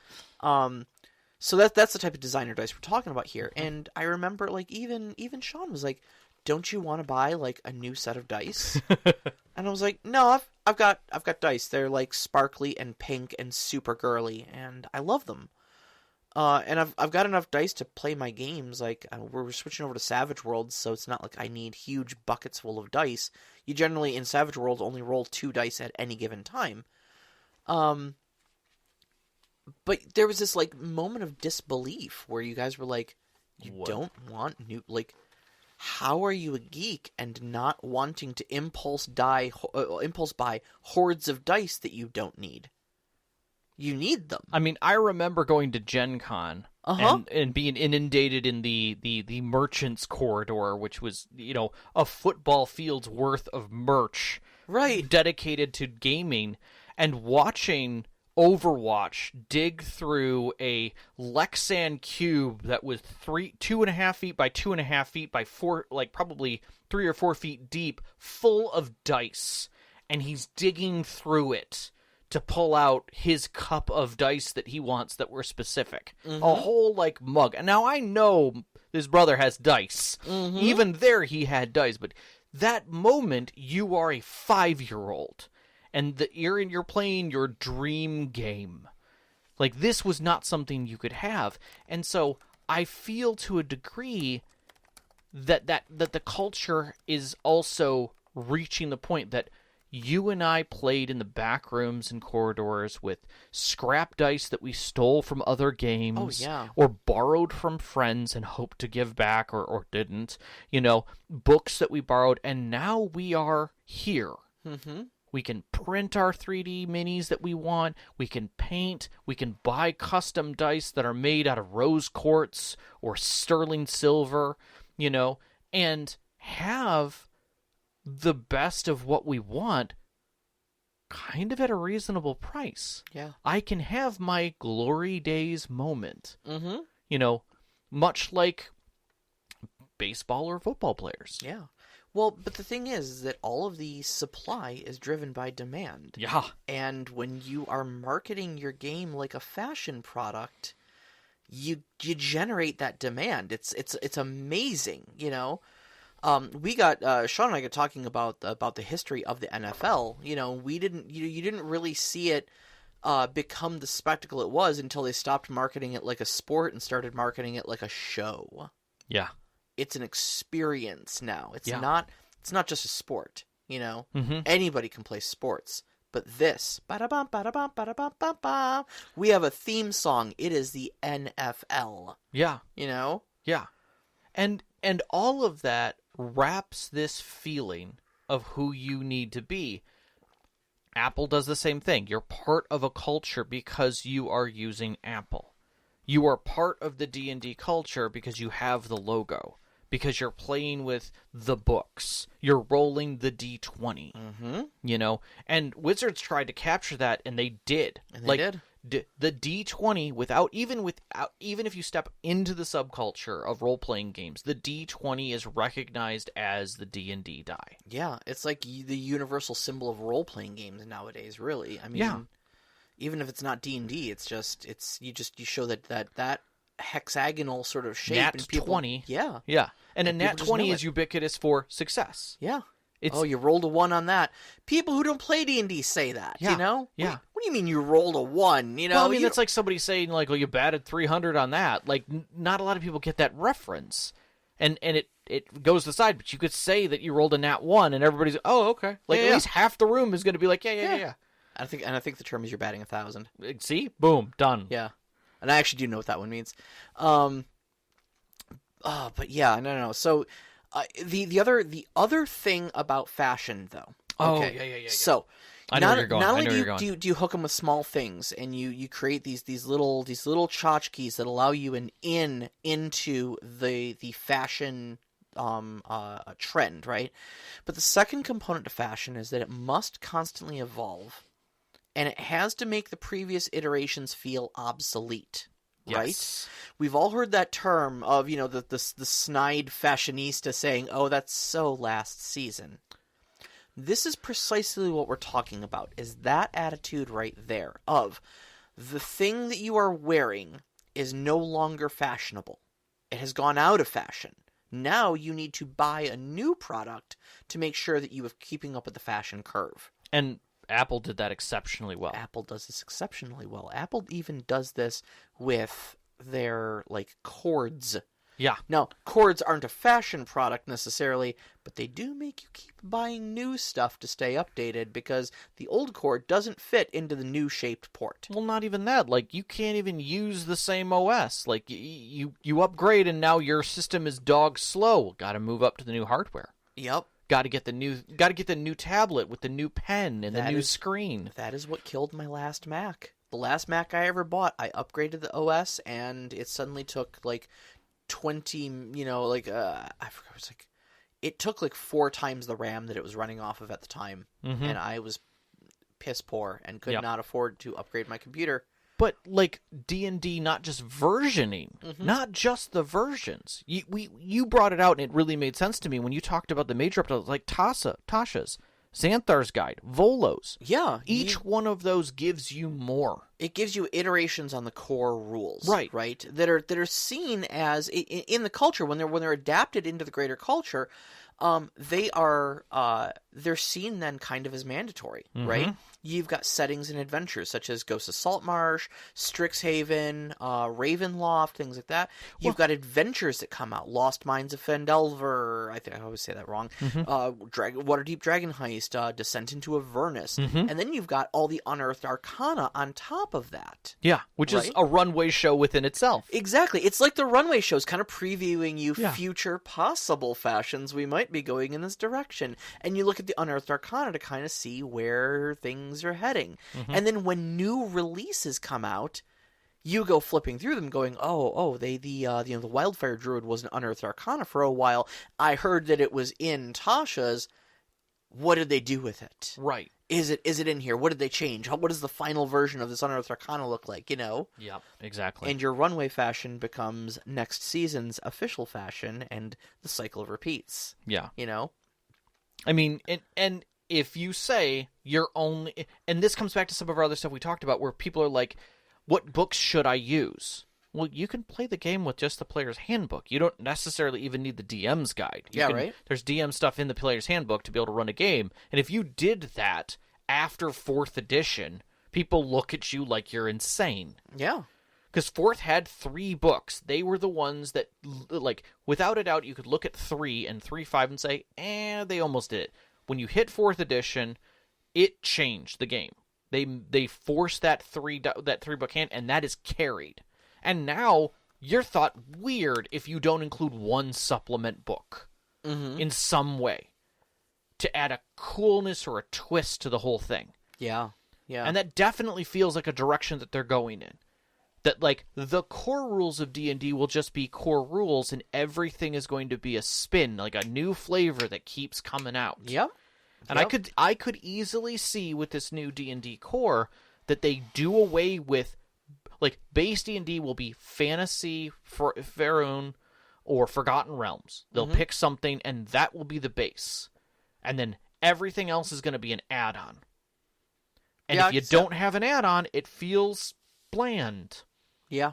So that's the type of designer dice we're talking about here. And I remember, like, even Sean was like, "Don't you want to buy like a new set of dice?" And I was like, "No, I've got dice. They're like sparkly and pink and super girly, and I love them. And I've got enough dice to play my games. Like we're switching over to Savage Worlds, so it's not like I need huge buckets full of dice. You generally in Savage Worlds only roll 2 dice at any given time." But there was this like moment of disbelief where you guys were like, "You don't want new, like, how are you a geek and not wanting to impulse buy hordes of dice that you don't need? You need them." I mean, I remember going to Gen Con and being inundated in the merchants corridor, which was, a football field's worth of merch dedicated to gaming, and watching Overwatch dig through a Lexan cube that was 2.5 feet by 2.5 feet by 4, like probably 3 or 4 feet deep, full of dice, and he's digging through it to pull out his cup of dice that he wants that were specific. A whole like mug. And now I know his brother has dice. Even there he had dice, but that moment you are a 5-year-old. And you're playing your dream game. Like, this was not something you could have. And so I feel to a degree that the culture is also reaching the point that you and I played in the back rooms and corridors with scrap dice that we stole from other games or borrowed from friends and hoped to give back or didn't. Books that we borrowed, and now we are here. We can print our 3D minis that we want. We can paint. We can buy custom dice that are made out of rose quartz or sterling silver, and have the best of what we want kind of at a reasonable price. Yeah. I can have my glory days moment. Much like baseball or football players. Yeah. Well, but the thing is that all of the supply is driven by demand. Yeah. And when you are marketing your game like a fashion product, you generate that demand. It's amazing, We got Sean and I got talking about the history of the NFL. You didn't really see it become the spectacle it was until they stopped marketing it like a sport and started marketing it like a show. Yeah. It's an experience now. It's not just a sport, Anybody can play sports. But this, ba-da-bum, ba-da-bum, ba-da-bum, bum, we have a theme song. It is the NFL. Yeah. Yeah. And all of that wraps this feeling of who you need to be. Apple does the same thing. You're part of a culture because you are using Apple. You are part of the D&D culture because you have the logo. Because you're playing with the books. You're rolling the D20. And Wizards tried to capture that, and they did. And they did. The D20, even if you step into the subculture of role-playing games, the D20 is recognized as the D&D die. Yeah, it's like the universal symbol of role-playing games nowadays, really. I mean, even if it's not D&D, you show that hexagonal sort of shape. Nat and people, 20. Yeah. Yeah. And a Nat 20 is ubiquitous for success. Yeah. You rolled a 1 on that. People who don't play D&D say that, Yeah. What do you mean you rolled a 1, Well, I mean, that's like somebody saying, like, you batted 300 on that. Like, not a lot of people get that reference. And it goes aside, but you could say that you rolled a Nat 1, and everybody's, oh, okay. Like, at least half the room is going to be like, yeah. I think the term is you're batting 1,000. See? Boom. Done. Yeah. And I actually do know what that one means. But yeah, no. So the other thing about fashion, though. Oh, okay. So I know where you're going. Not only do you hook them with small things, and you create these little tchotchkes that allow you an into the fashion trend, right? But the second component to fashion is that it must constantly evolve, and it has to make the previous iterations feel obsolete. Yes. Right? We've all heard that term of, the snide fashionista saying, "Oh, that's so last season." This is precisely what we're talking about, is that attitude right there of the thing that you are wearing is no longer fashionable. It has gone out of fashion. Now you need to buy a new product to make sure that you are keeping up with the fashion curve. And Apple did that exceptionally well. Apple does this exceptionally well. Apple even does this with their, cords. Yeah. Now, cords aren't a fashion product necessarily, but they do make you keep buying new stuff to stay updated because the old cord doesn't fit into the new shaped port. Well, not even that. You can't even use the same OS. You upgrade and now your system is dog slow. Got to move up to the new hardware. Yep. Got to get the new tablet with the new pen and the new screen. That is what killed my last Mac. The last Mac I ever bought, I upgraded the OS and it suddenly took 20, I forgot, it took 4 times the RAM that it was running off of at the time. Mm-hmm. And I was piss poor and could not afford to upgrade my computer. But D&D, not just versioning, not just the versions. You brought it out, and it really made sense to me when you talked about the major updates, like Tasha's, Xanthar's Guide, Volo's. Yeah. Each one of those gives you more. It gives you iterations on the core rules, right? That are seen as in the culture when they're adapted into the greater culture. They're seen then kind of as mandatory, right? You've got settings and adventures such as Ghost of Saltmarsh, Strixhaven, Ravenloft, things like that. You've got adventures that come out, Lost Mines of Phandelver, I think I always say that wrong, Waterdeep Dragon Heist, Descent into Avernus, and then you've got all the Unearthed Arcana on top of that. Yeah, which is a runway show within itself. Exactly. It's like the runway shows kind of previewing you future possible fashions we might be going in this direction. And you look at the Unearthed Arcana to kind of see where things are heading. And then when new releases come out, you go flipping through them going, the Wildfire Druid was an Unearthed Arcana for a while. I heard that it was in Tasha's. What did they do with it? Right. Is it in here? What did they change? What does the final version of this Unearthed Arcana look like, Yep, exactly. And your runway fashion becomes next season's official fashion, and the cycle repeats. Yeah. I mean, and if you say you're only... And this comes back to some of our other stuff we talked about, where people are like, what books should I use? Well, you can play the game with just the player's handbook. You don't necessarily even need the DM's guide. Right. There's DM stuff in the player's handbook to be able to run a game. And if you did that after 4th edition, people look at you like you're insane. Yeah. Because 4th had 3 books. They were the ones that, without a doubt, you could look at 3 and 3.5 and say, they almost did it. When you hit 4th edition, it changed the game. They forced that 3-book hand, and that is carried. And now, you're thought weird if you don't include one supplement book in some way to add a coolness or a twist to the whole thing. Yeah. And that definitely feels like a direction that they're going in. That, the core rules of D&D will just be core rules, and everything is going to be a spin, like a new flavor that keeps coming out. Yep. And I could easily see with this new D&D core that they do away with... base D&D will be Fantasy, Faerun, or Forgotten Realms. They'll pick something, and that will be the base. And then everything else is going to be an add-on. And if you don't have an add-on, it feels bland. Yeah.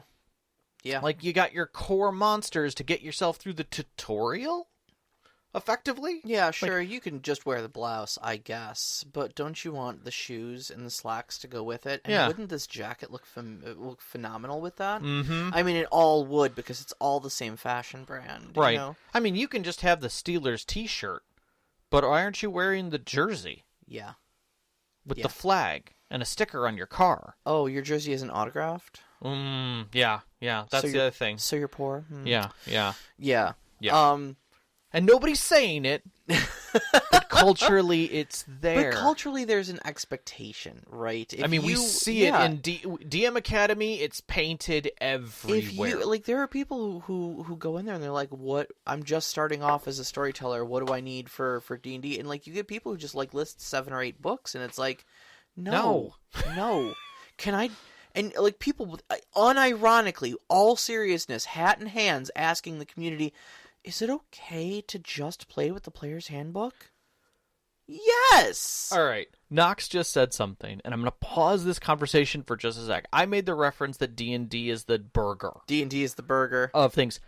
You got your core monsters to get yourself through the tutorial? Effectively? Yeah, sure, you can just wear the blouse, I guess, but don't you want the shoes and the slacks to go with it? And wouldn't this jacket look phenomenal with that? I mean, it all would, because it's all the same fashion brand. Right. You know? I mean, you can just have the Steelers t-shirt, but why aren't you wearing the jersey? Yeah. With the flag and a sticker on your car. Oh, your jersey isn't autographed? Yeah, that's the other thing. So you're poor? Yeah. Yeah. And nobody's saying it, But culturally, it's there. But culturally, there's an expectation, right? We see it in DM Academy. It's painted everywhere. There are people who go in there and they're like, "What? I'm just starting off as a storyteller. What do I need for D&D?" And you get people who just list 7 or 8 books, and it's like, no. Can I? And people, unironically, all seriousness, hat in hands, asking the community, "Is it okay to just play with the player's handbook?" Yes! All right. Knox just said something, and I'm going to pause this conversation for just a sec. I made the reference that D&D is the burger. D&D is the burger. Of things.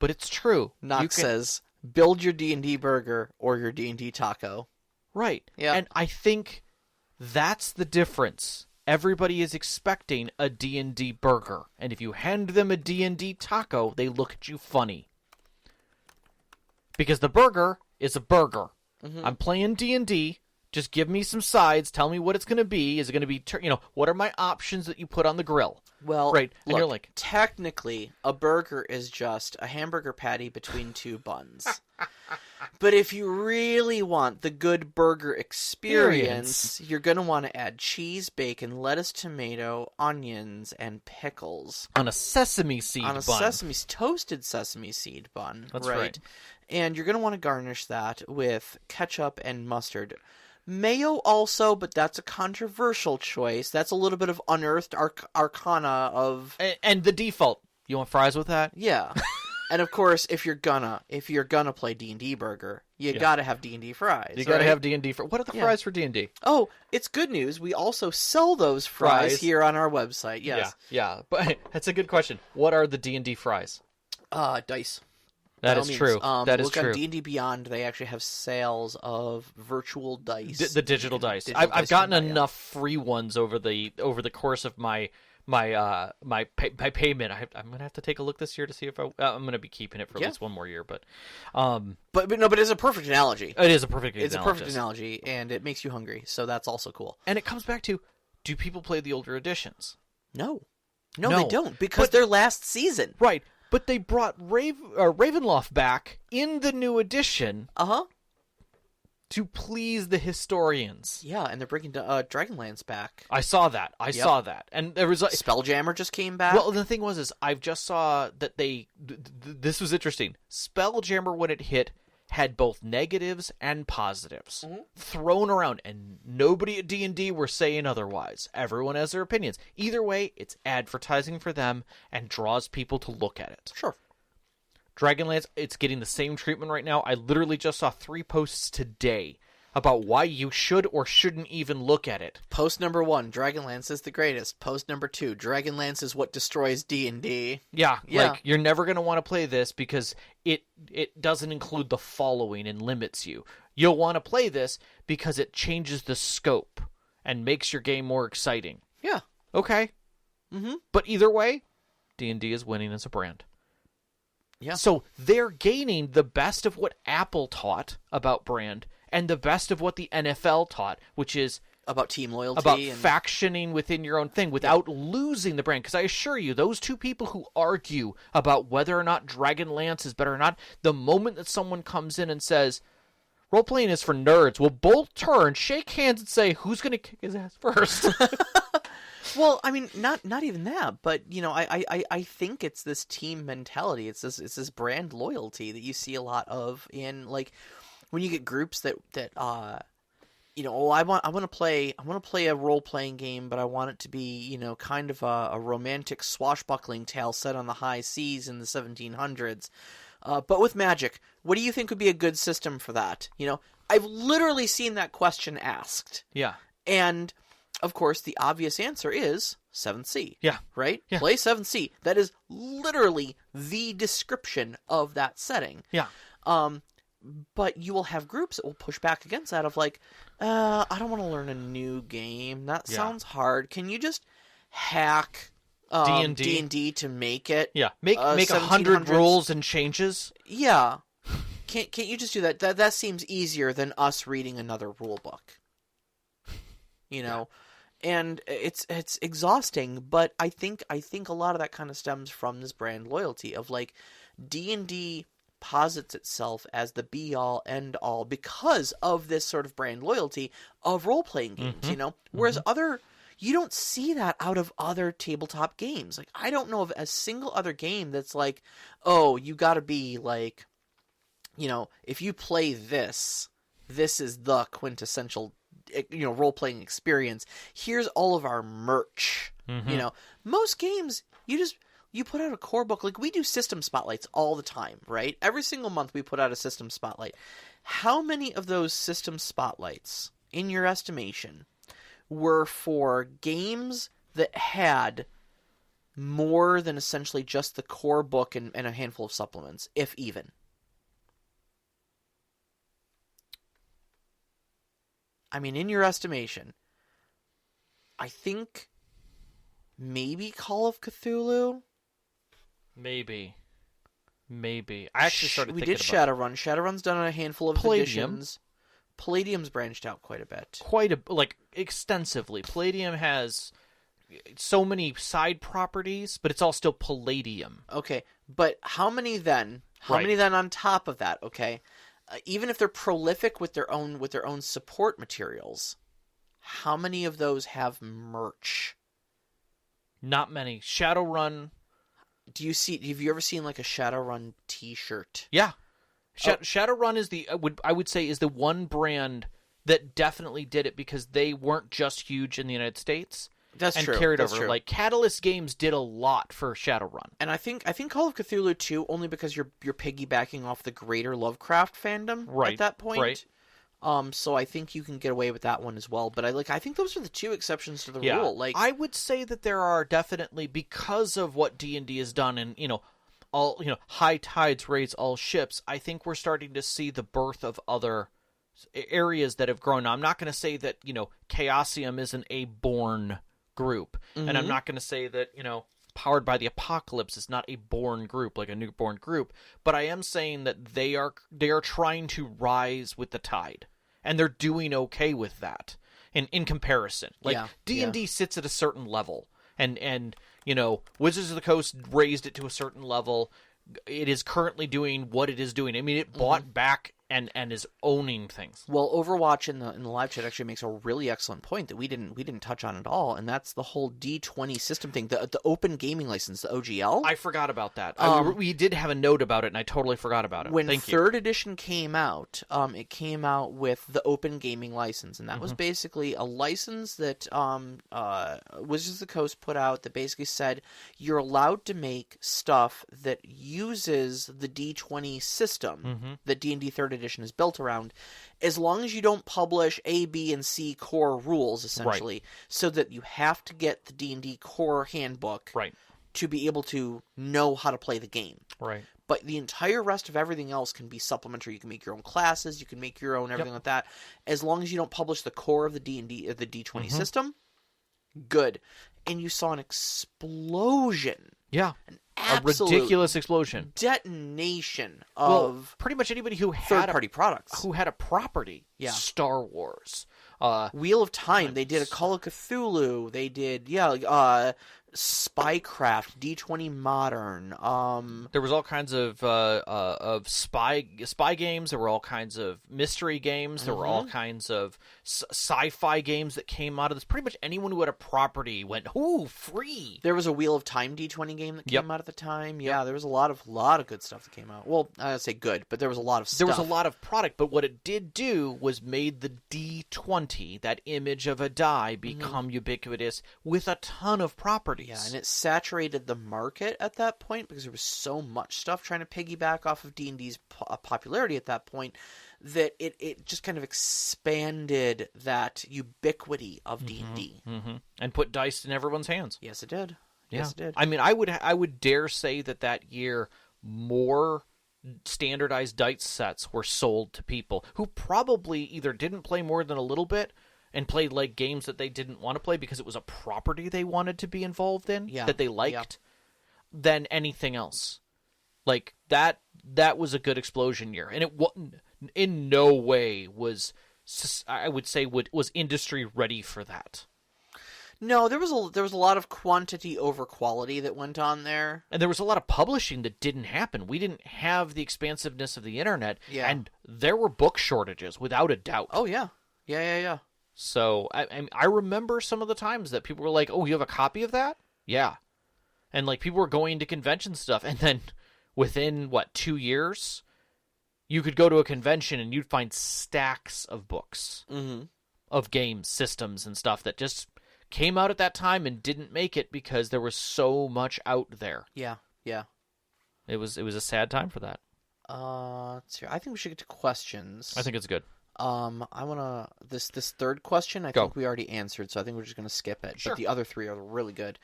But it's true. Knox says, build your D&D burger or your D&D taco. Right. Yeah. And I think that's the difference. Everybody is expecting a D&D burger. And if you hand them a D&D taco, they look at you funny. Because the burger is a burger. Mm-hmm. I'm playing D&D. Just give me some sides. Tell me what it's going to be. Is it going to be, what are my options that you put on the grill? Well, right. And look, you're like, technically, a burger is just a hamburger patty between 2 buns. But if you really want the good burger experience, you're going to want to add cheese, bacon, lettuce, tomato, onions, and pickles. On a sesame seed bun. On a toasted sesame seed bun. That's right. And you're going to want to garnish that with ketchup and mustard. Mayo also, but that's a controversial choice. That's a little bit of unearthed arcana of... And the default. You want fries with that? Yeah. And of course, if you're gonna play D&D burger, you gotta have D&D fries. You gotta have D&D fries. What are the fries for D&D? Oh, it's good news. We also sell those fries here on our website. Yes. Yeah. But that's a good question. What are the D&D fries? Dice. That is true. That is true. Look on D&D Beyond. They actually have sales of virtual dice. The digital dice. I've gotten enough free ones over the course of my payment. I'm gonna have to take a look this year to see if I'm gonna be keeping it for at least one more year. But it's a perfect analogy. It is a perfect analogy. It's a perfect analogy, and it makes you hungry. So that's also cool. And it comes back to, do people play the older editions? No, they don't, because they're last season. Right. But they brought Ravenloft back in the new edition. To please the historians. Yeah, and they're bringing Dragonlance back. I saw that. Saw that. And there was Spelljammer just came back. Well, the thing was I just saw that this was interesting. Spelljammer, when it hit, had both negatives and positives thrown around, and nobody at D&D were saying otherwise. Everyone has their opinions. Either way, it's advertising for them and draws people to look at it. Sure. Dragonlance, it's getting the same treatment right now. I literally just saw 3 posts today about why you should or shouldn't even look at it. Post number 1, Dragonlance is the greatest. Post number 2, Dragonlance is what destroys D&D. Yeah. You're never going to want to play this because it doesn't include the following and limits you. You'll want to play this because it changes the scope and makes your game more exciting. Yeah. Okay. Mm-hmm. But either way, D&D is winning as a brand. Yeah. So they're gaining the best of what Apple taught about brand and the best of what the NFL taught, which is about team loyalty, about factioning within your own thing without losing the brand. Because I assure you, those two people who argue about whether or not Dragonlance is better or not, the moment that someone comes in and says, role-playing is for nerds, will both turn, shake hands, and say, who's going to kick his ass first? Well, I mean, not even that, but I think it's this team mentality. It's this brand loyalty that you see a lot of in when you get groups that I want to play a role playing game, but I want it to be kind of a romantic swashbuckling tale set on the high seas in the 1700s, but with magic. What do you think would be a good system for that? I've literally seen that question asked. Yeah, and of course, the obvious answer is 7th Sea. Yeah. Right? Yeah. Play 7th Sea. That is literally the description of that setting. Yeah. But you will have groups that will push back against that of I don't want to learn a new game. That sounds hard. Can you just hack D&D to make it? Yeah. Make 100 rules and changes? Yeah. Can't you just do that? That seems easier than us reading another rule book. Yeah. And it's exhausting, but I think a lot of that kind of stems from this brand loyalty of D&D posits itself as the be-all, end-all because of this sort of brand loyalty of role-playing games, you know? Whereas you don't see that out of other tabletop games. Like, I don't know of a single other game that's like, oh, you gotta be like, you know, if you play this is the quintessential, you know, role-playing experience. Here's all of our merch. You know, most games, you put out a core book. Like, we do system spotlights all the time, right? Every single month we put out a system spotlight. How many of those system spotlights, in your estimation, were for games that had more than essentially just the core book and a handful of supplements, if even? I mean, in your estimation, I think maybe Call of Cthulhu? Maybe. I actually started thinking about Shadowrun. Shadowrun's done a handful of editions. Palladium's branched out quite a bit. Extensively. Palladium has so many side properties, but it's all still Palladium. Okay, but how many then? How many then on top of that? Okay, even if they're prolific with their own support materials, how many of those have merch? Not many. Shadowrun. Have you ever seen like a Shadowrun T-shirt? Yeah. Shadowrun is I would say is the one brand that definitely did it because they weren't just huge in the United States. That's and true. Carried That's over. True. Like Catalyst Games did a lot for Shadowrun. And I think Call of Cthulhu too, only because you're piggybacking off the greater Lovecraft fandom at that point. Right. So I think you can get away with that one as well. But I think those are the two exceptions to the rule. Like, I would say that there are definitely, because of what D&D has done, and high tides raise all ships. I think we're starting to see the birth of other areas that have grown. Now, I'm not going to say that Chaosium isn't a born group, and I'm not going to say that Powered by the Apocalypse is not a born group, like a newborn group, but I am saying that they are trying to rise with the tide, and they're doing okay with that in comparison. Like, D&D sits at a certain level, and Wizards of the Coast raised it to a certain level. It is currently doing what it is doing. I mean, it bought back and is owning things. Well, Overwatch in the live chat actually makes a really excellent point that we didn't touch on at all, and that's the whole D20 system thing, the open gaming license, the OGL. I forgot about that. We did have a note about it, and I totally forgot about it. When third edition came out, it came out with the open gaming license, and that was basically a license that Wizards of the Coast put out that basically said you're allowed to make stuff that uses the D20 system that D&D third edition is built around, as long as you don't publish A, B, and C core rules, essentially, so that you have to get the D&D core handbook to be able to know how to play the game. Right. But the entire rest of everything else can be supplementary. You can make your own classes, you can make your own everything like that, as long as you don't publish the core of the D&D, the D20 system. Good. And you saw an explosion. Yeah. A ridiculous explosion. Detonation of pretty much anybody who had third-party products. Who had a property. Yeah. Star Wars. Wheel of Time. They did a Call of Cthulhu. They did, Spycraft, D20 Modern. There was all kinds of spy games. There were all kinds of mystery games. There were all kinds of sci-fi games that came out of this. Pretty much anyone who had a property went, ooh, free. There was a Wheel of Time D20 game that came out at the time. Yeah, there was a lot of good stuff that came out. Well, I'd say good, but there was a lot of stuff. There was a lot of product, but what it did do was made the D20, that image of a die, become ubiquitous with a ton of properties. Yeah, and it saturated the market at that point because there was so much stuff trying to piggyback off of D&D's popularity at that point that it just kind of expanded that ubiquity of D&D. And put dice in everyone's hands. Yes, it did. Yeah. Yes, it did. I mean, I would dare say that year more standardized dice sets were sold to people who probably either didn't play more than a little bit and played like games that they didn't want to play because it was a property they wanted to be involved in that they liked than anything else. Like that was a good explosion year, and it in no way was, I would say, was industry ready for that. No, there was a lot of quantity over quality that went on there. And there was a lot of publishing that didn't happen. We didn't have the expansiveness of the internet, and there were book shortages, without a doubt. Oh, yeah. Yeah. So, I remember some of the times that people were like, oh, you have a copy of that? Yeah. And, like, people were going to convention stuff, and then within, 2 years, you could go to a convention and you'd find stacks of books of games, systems, and stuff that just came out at that time and didn't make it because there was so much out there. Yeah. It was a sad time for that. Let's see. I think we should get to questions. I think it's good. I wanna this third question. I think we already answered, so I think we're just gonna skip it. Sure. But the other three are really good.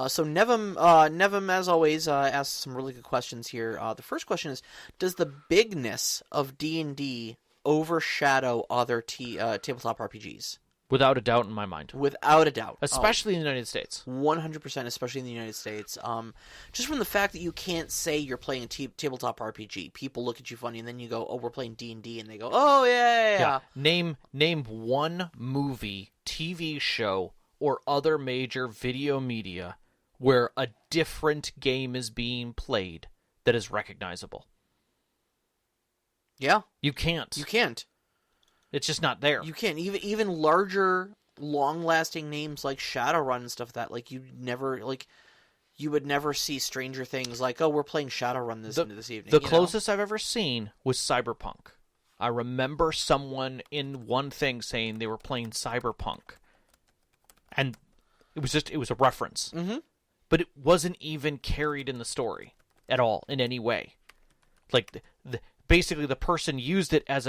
So Nevim, as always, asked some really good questions here. The first question is: does the bigness of D&D overshadow other tabletop RPGs? Without a doubt in my mind. Without a doubt. Especially in the United States. 100%, especially in the United States. Just from the fact that you can't say you're playing a tabletop RPG. People look at you funny, and then you go, oh, we're playing D&D, and they go, oh, yeah. Name one movie, TV show, or other major video media where a different game is being played that is recognizable. Yeah. You can't. It's just not there. You can't. Even larger, long-lasting names like Shadowrun and stuff like that, you would never see Stranger Things like, oh, we're playing Shadowrun this evening. The closest I've ever seen was Cyberpunk. I remember someone in one thing saying they were playing Cyberpunk. And it was a reference. Mm-hmm. But it wasn't even carried in the story at all in any way. Like, basically, the person used it as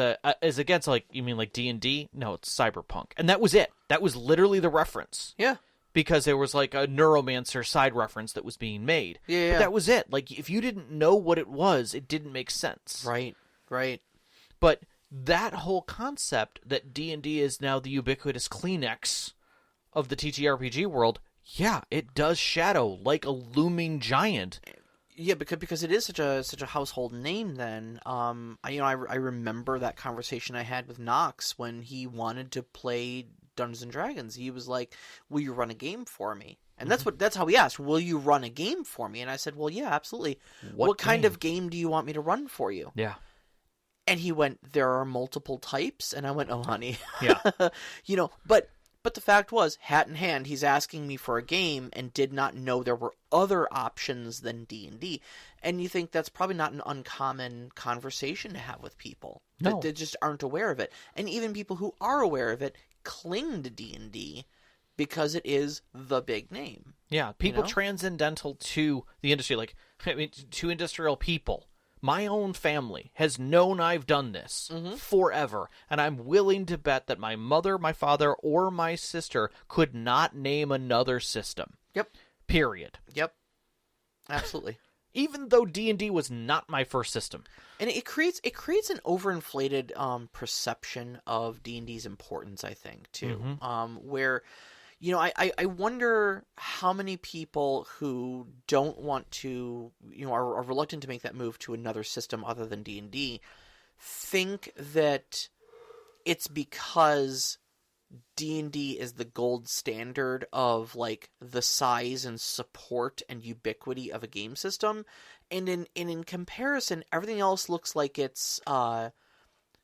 against, like, you mean like D&D? No, it's Cyberpunk. And that was it. That was literally the reference. Yeah. Because there was, like, a Neuromancer side reference that was being made. Yeah. But that was it. Like, if you didn't know what it was, it didn't make sense. Right. But that whole concept that D&D is now the ubiquitous Kleenex of the TTRPG world, yeah, it does shadow like a looming giant. Yeah, because it is such a household name. Then, I remember that conversation I had with Knox when he wanted to play Dungeons and Dragons. He was like, "Will you run a game for me?" And that's how he asked, "Will you run a game for me?" And I said, "Well, yeah, absolutely. What kind of game do you want me to run for you?" Yeah. And he went, "There are multiple types." And I went, "Oh, honey." Yeah. But the fact was, hat in hand, he's asking me for a game and did not know there were other options than D&D. And you think that's probably not an uncommon conversation to have with people. No. That just aren't aware of it. And even people who are aware of it cling to D&D because it is the big name. Yeah, people transcendental to the industry, to industrial people. My own family has known I've done this forever, and I'm willing to bet that my mother, my father, or my sister could not name another system. Yep. Period. Yep. Absolutely. Even though D&D was not my first system. And it creates an overinflated perception of D&D's importance, I think, too. Where... I wonder how many people who don't want to, are reluctant to make that move to another system other than D&D think that it's because D&D is the gold standard of, like, the size and support and ubiquity of a game system. And in comparison, everything else looks like it's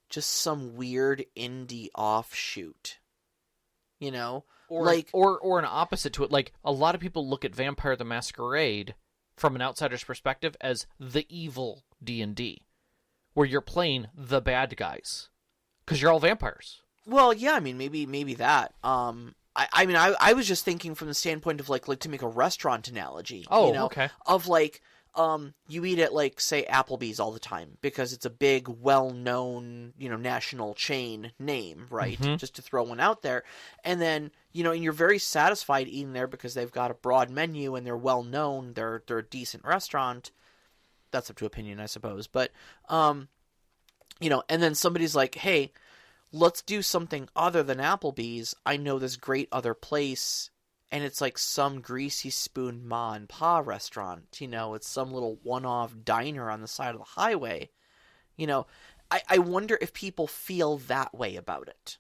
just some weird indie offshoot. Or an opposite to it. Like, a lot of people look at Vampire the Masquerade from an outsider's perspective as the evil D&D, where you're playing the bad guys because you're all vampires. Well, yeah, I mean, maybe that. I was just thinking from the standpoint of like to make a restaurant analogy. Okay. Of like, you eat at, like, say, Applebee's all the time because it's a big, well-known, national chain name, right? Just to throw one out there. And then, and you're very satisfied eating there because they've got a broad menu and they're well-known. They're a decent restaurant. That's up to opinion, I suppose. But, and then somebody's like, hey, let's do something other than Applebee's. I know this great other place. And it's like some greasy spoon ma and pa restaurant. It's some little one-off diner on the side of the highway. I wonder if people feel that way about it.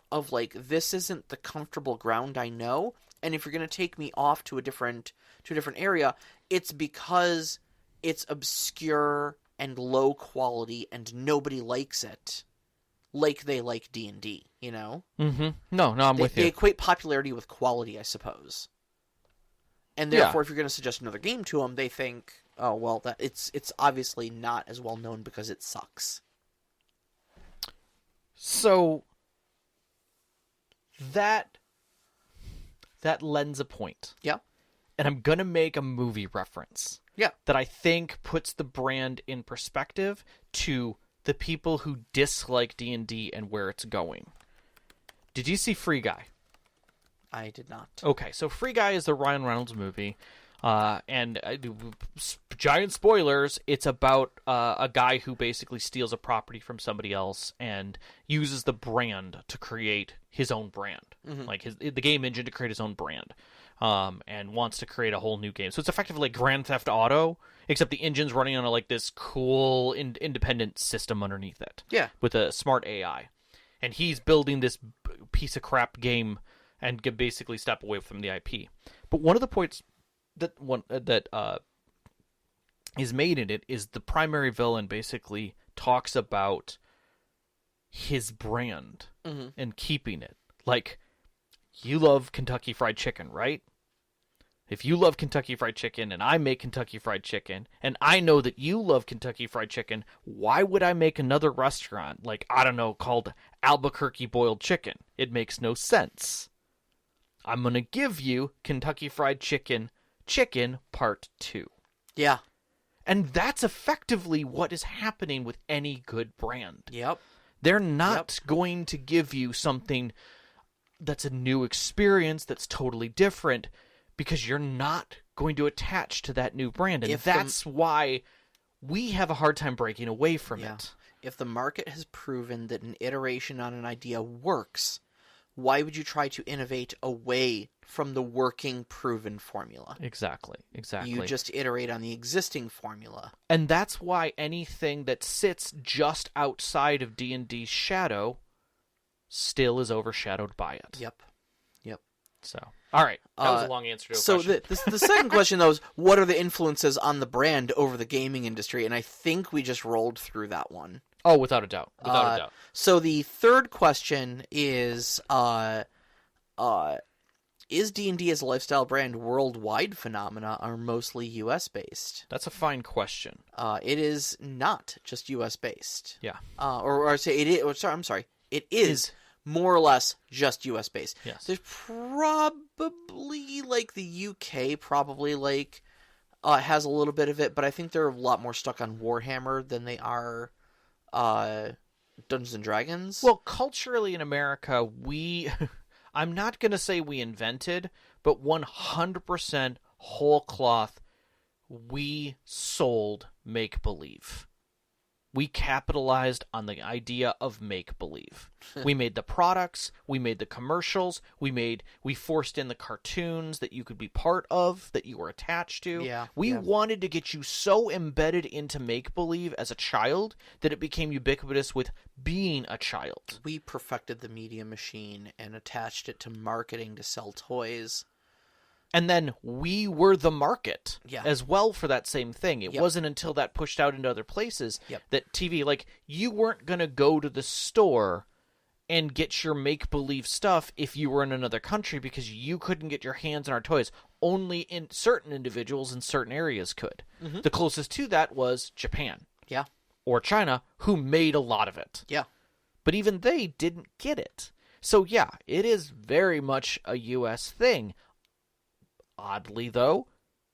Of like, this isn't the comfortable ground I know. And if you're going to take me off to a different area, it's because it's obscure and low quality and nobody likes it like they like D&D, you know? Mm-hmm. No, I'm with you. They equate popularity with quality, I suppose. And therefore, if you're going to suggest another game to them, they think, oh, well, that it's obviously not as well known because it sucks. So that lends a point. Yeah. And I'm going to make a movie reference. Yeah. That I think puts the brand in perspective to the people who dislike D&D and where it's going. Did you see Free Guy? I did not. Okay, so Free Guy is the Ryan Reynolds movie. And giant spoilers, it's about a guy who basically steals a property from somebody else and uses the brand to create his own brand. Mm-hmm. Like the game engine to create his own brand. And wants to create a whole new game. So it's effectively like Grand Theft Auto, except the engine's running on like this cool independent system underneath it. Yeah. With a smart AI. And he's building this piece of crap game and can basically step away from the IP. But one of the points that is made in it is the primary villain basically talks about his brand and keeping it. Like, you love Kentucky Fried Chicken, right? If you love Kentucky Fried Chicken and I make Kentucky Fried Chicken and I know that you love Kentucky Fried Chicken, why would I make another restaurant like, I don't know, called Albuquerque Boiled Chicken? It makes no sense. I'm going to give you Kentucky Fried Chicken Part 2. Yeah. And that's effectively what is happening with any good brand. Yep. They're not going to give you something that's a new experience, that's totally different, because you're not going to attach to that new brand. And that's why we have a hard time breaking away from it. If the market has proven that an iteration on an idea works, why would you try to innovate away from the working, proven formula? Exactly. You just iterate on the existing formula. And that's why anything that sits just outside of D&D's shadow still is overshadowed by it. Yep. So, all right. That was a long answer to a question. So the second question, though, is what are the influences on the brand over the gaming industry? And I think we just rolled through that one. Oh, without a doubt. So the third question is D&D as a lifestyle brand worldwide phenomena or mostly U.S.-based? That's a fine question. It is not just U.S.-based. Yeah. Or I say it is. I'm sorry. It is more or less just U.S. based. Yes. There's probably like the UK probably like has a little bit of it, but I think they're a lot more stuck on Warhammer than they are Dungeons and Dragons. Well, culturally in America, I'm not going to say we invented, but 100% whole cloth, we sold make-believe. We capitalized on the idea of make-believe. We made the products, we made the commercials, we forced in the cartoons that you could be part of, that you were attached to. We wanted to get you so embedded into make-believe as a child that it became ubiquitous with being a child. We perfected the media machine and attached it to marketing to sell toys. And then we were the market as well for that same thing. It wasn't until that pushed out into other places that TV, like, you weren't going to go to the store and get your make-believe stuff if you were in another country because you couldn't get your hands on our toys. Only in certain individuals in certain areas could. Mm-hmm. The closest to that was Japan. Yeah. Or China, who made a lot of it. Yeah. But even they didn't get it. So, yeah, it is very much a U.S. thing. Oddly, though,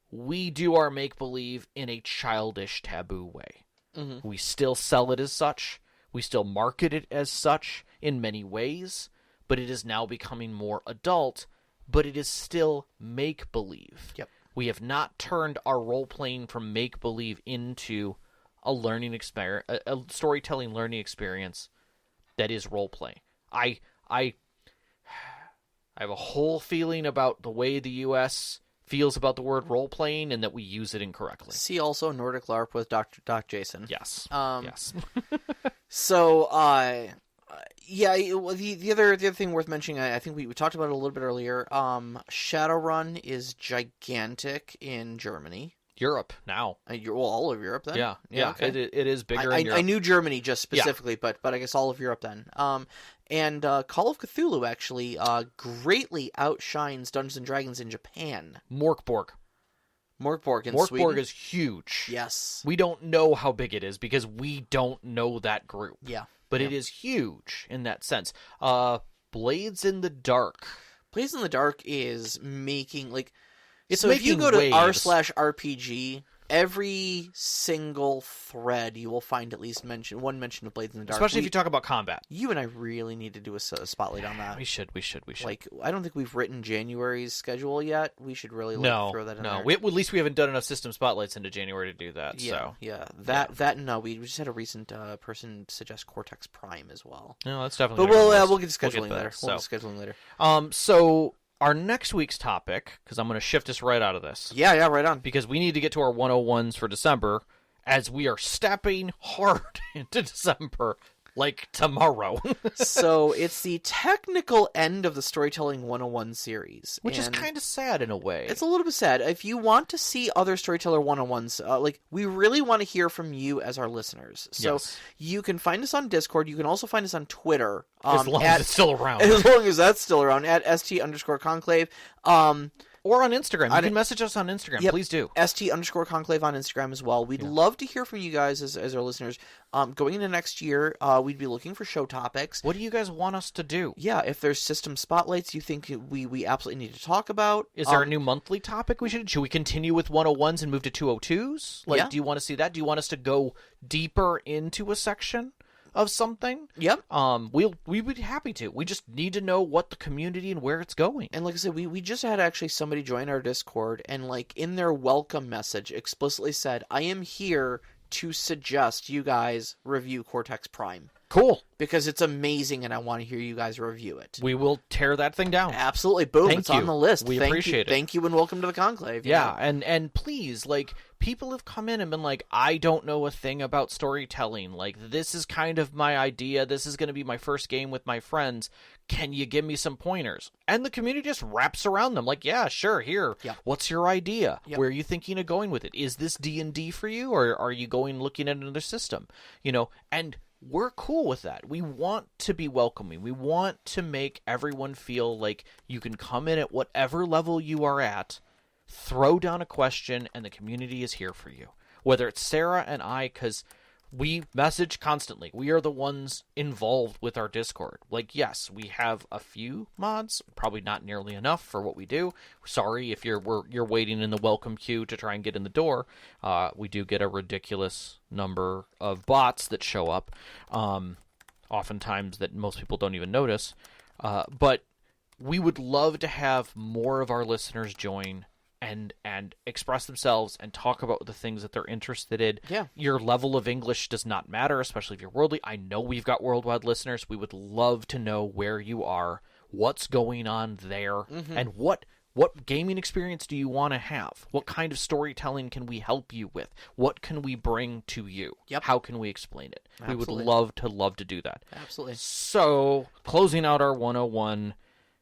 we do our make-believe in a childish, taboo way. Mm-hmm. We still sell it as such. We still market it as such in many ways, but it is now becoming more adult, but it is still make-believe. Yep. We have not turned our role-playing from make-believe into a learning experience, a storytelling learning experience that is role-play. I have a whole feeling about the way the U.S. feels about the word role-playing and that we use it incorrectly. See also Nordic LARP with Doc Jason. Yes. So, Yeah, the other thing worth mentioning, I think we talked about it a little bit earlier. Shadowrun is gigantic in Germany. Europe now. All of Europe then. Yeah. Okay. It is bigger. In Europe. I knew Germany just specifically, but I guess all of Europe then. And Call of Cthulhu actually greatly outshines Dungeons and Dragons in Japan. Morkborg in Sweden. Morkborg is huge. Yes. We don't know how big it is because we don't know that group. Yeah. But it is huge in that sense. Blades in the Dark. Blades in the Dark is making, like... It's making if you go to waves. r/RPG, every single thread you will find at least one mention of Blades in the Dark. Especially if you talk about combat. You and I really need to do a spotlight on that. We should. Like, I don't think we've written January's schedule yet. We should really throw that in there. At least we haven't done enough system spotlights into January to do that. We just had a recent person suggest Cortex Prime as well. No, that's definitely. But we'll get to scheduling later. We'll get scheduling later. So our next week's topic, because I'm going to shift us right out of this. Yeah, right on. Because we need to get to our 101s for December, as we are stepping hard into December, like tomorrow. So it's the technical end of the Storytelling 101 series. Which is kind of sad in a way. It's a little bit sad. If you want to see other Storyteller 101s, we really want to hear from you as our listeners. So you can find us on Discord. You can also find us on Twitter. As long as it's still around. As long as that's still around, at st_conclave. Or on Instagram. You can message us on Instagram. Yep, please do. st_conclave on Instagram as well. We'd love to hear from you guys as our listeners. Going into next year, we'd be looking for show topics. What do you guys want us to do? Yeah, if there's system spotlights you think we absolutely need to talk about. Is there a new monthly topic we should we continue with 101s and move to 202s? Do you want to see that? Do you want us to go deeper into a section of something? Yep. We would be happy to. We just need to know what the community and where it's going. And like I said, we just had actually somebody join our Discord and in their welcome message explicitly said, I am here to suggest you guys review Cortex Prime. Cool. Because it's amazing and I want to hear you guys review it. We will tear that thing down. Absolutely. Boom. It's on the list. We appreciate it. Thank you and welcome to the Conclave. Yeah, and please, people have come in and been like, I don't know a thing about storytelling. This is kind of my idea. This is going to be my first game with my friends. Can you give me some pointers? And the community just wraps around them. Yeah, sure, here. Yeah. What's your idea? Yep. Where are you thinking of going with it? Is this D&D for you, or are you looking at another system? And we're cool with that. We want to be welcoming. We want to make everyone feel like you can come in at whatever level you are at, throw down a question, and the community is here for you. Whether it's Sarah and I, because we message constantly. We are the ones involved with our Discord. Yes, we have a few mods, probably not nearly enough for what we do. Sorry if you're waiting in the welcome queue to try and get in the door. We do get a ridiculous number of bots that show up, oftentimes that most people don't even notice. But we would love to have more of our listeners join and express themselves and talk about the things that they're interested in. Yeah. Your level of English does not matter, especially if you're worldly. I know we've got worldwide listeners. We would love to know where you are, what's going on there, and what gaming experience do you want to have? What kind of storytelling can we help you with? What can we bring to you? Yep. How can we explain it? Absolutely. We would love to do that. Absolutely. So, closing out our 101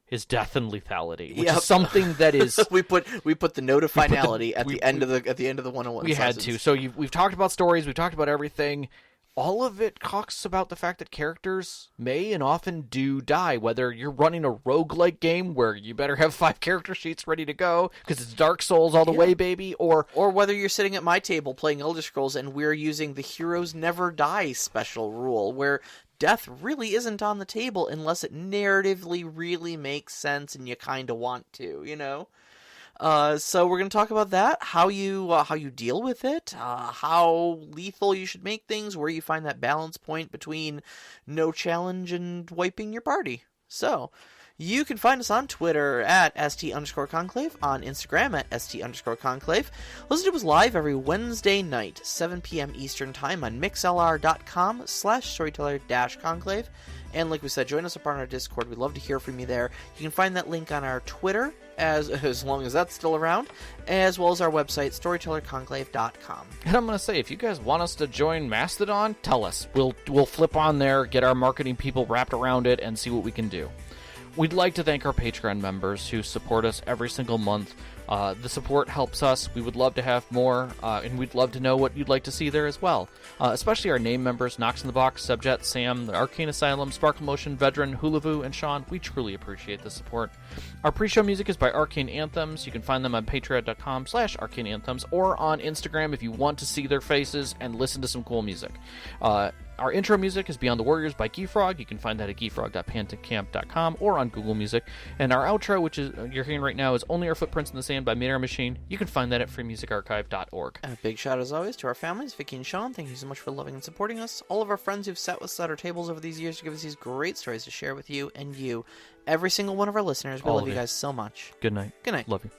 is death and lethality, which is something that is we put the note of finality at the end of the 101. We had to. So we've talked about stories, we've talked about everything. All of it talks about the fact that characters may and often do die, whether you're running a roguelike game where you better have 5 character sheets ready to go because it's Dark Souls all the way, baby, or whether you're sitting at my table playing Elder Scrolls and we're using the Heroes Never Die special rule where death really isn't on the table unless it narratively really makes sense and you kind of want to, So we're going to talk about that, how you deal with it, how lethal you should make things, where you find that balance point between no challenge and wiping your party. So You can find us on Twitter at @ST_Conclave, on Instagram at @ST_Conclave. Listen to us live every Wednesday night, 7 p.m. Eastern Time on mixlr.com/storyteller-conclave. And like we said, join us up on our Discord. We'd love to hear from you there. You can find that link on our Twitter, as long as that's still around, as well as our website, storytellerconclave.com. And I'm going to say, if you guys want us to join Mastodon, tell us. We'll flip on there, get our marketing people wrapped around it, and see what we can do. We'd like to thank our Patreon members who support us every single month. The support helps us. We would love to have more, and we'd love to know what you'd like to see there as well. Especially our name members, Knox in the Box, Subjet, Sam, the Arcane Asylum, Sparkle Motion, Vedran, Hulavu, and Sean. We truly appreciate the support. Our pre-show music is by Arcane Anthems. You can find them on patreon.com/arcaneanthems or on Instagram if you want to see their faces and listen to some cool music. Our intro music is Beyond the Warriors by Geefrog. You can find that at geefrog.pantacamp.com or on Google Music. And our outro, which is you're hearing right now, is Only Our Footprints in the Sand by Made Our Machine. You can find that at freemusicarchive.org. A big shout out, as always, to our families, Vicky and Sean. Thank you so much for loving and supporting us. All of our friends who've sat with us at our tables over these years to give us these great stories to share with you and you. Every single one of our listeners. We love you guys so much. Good night. Good night. Love you.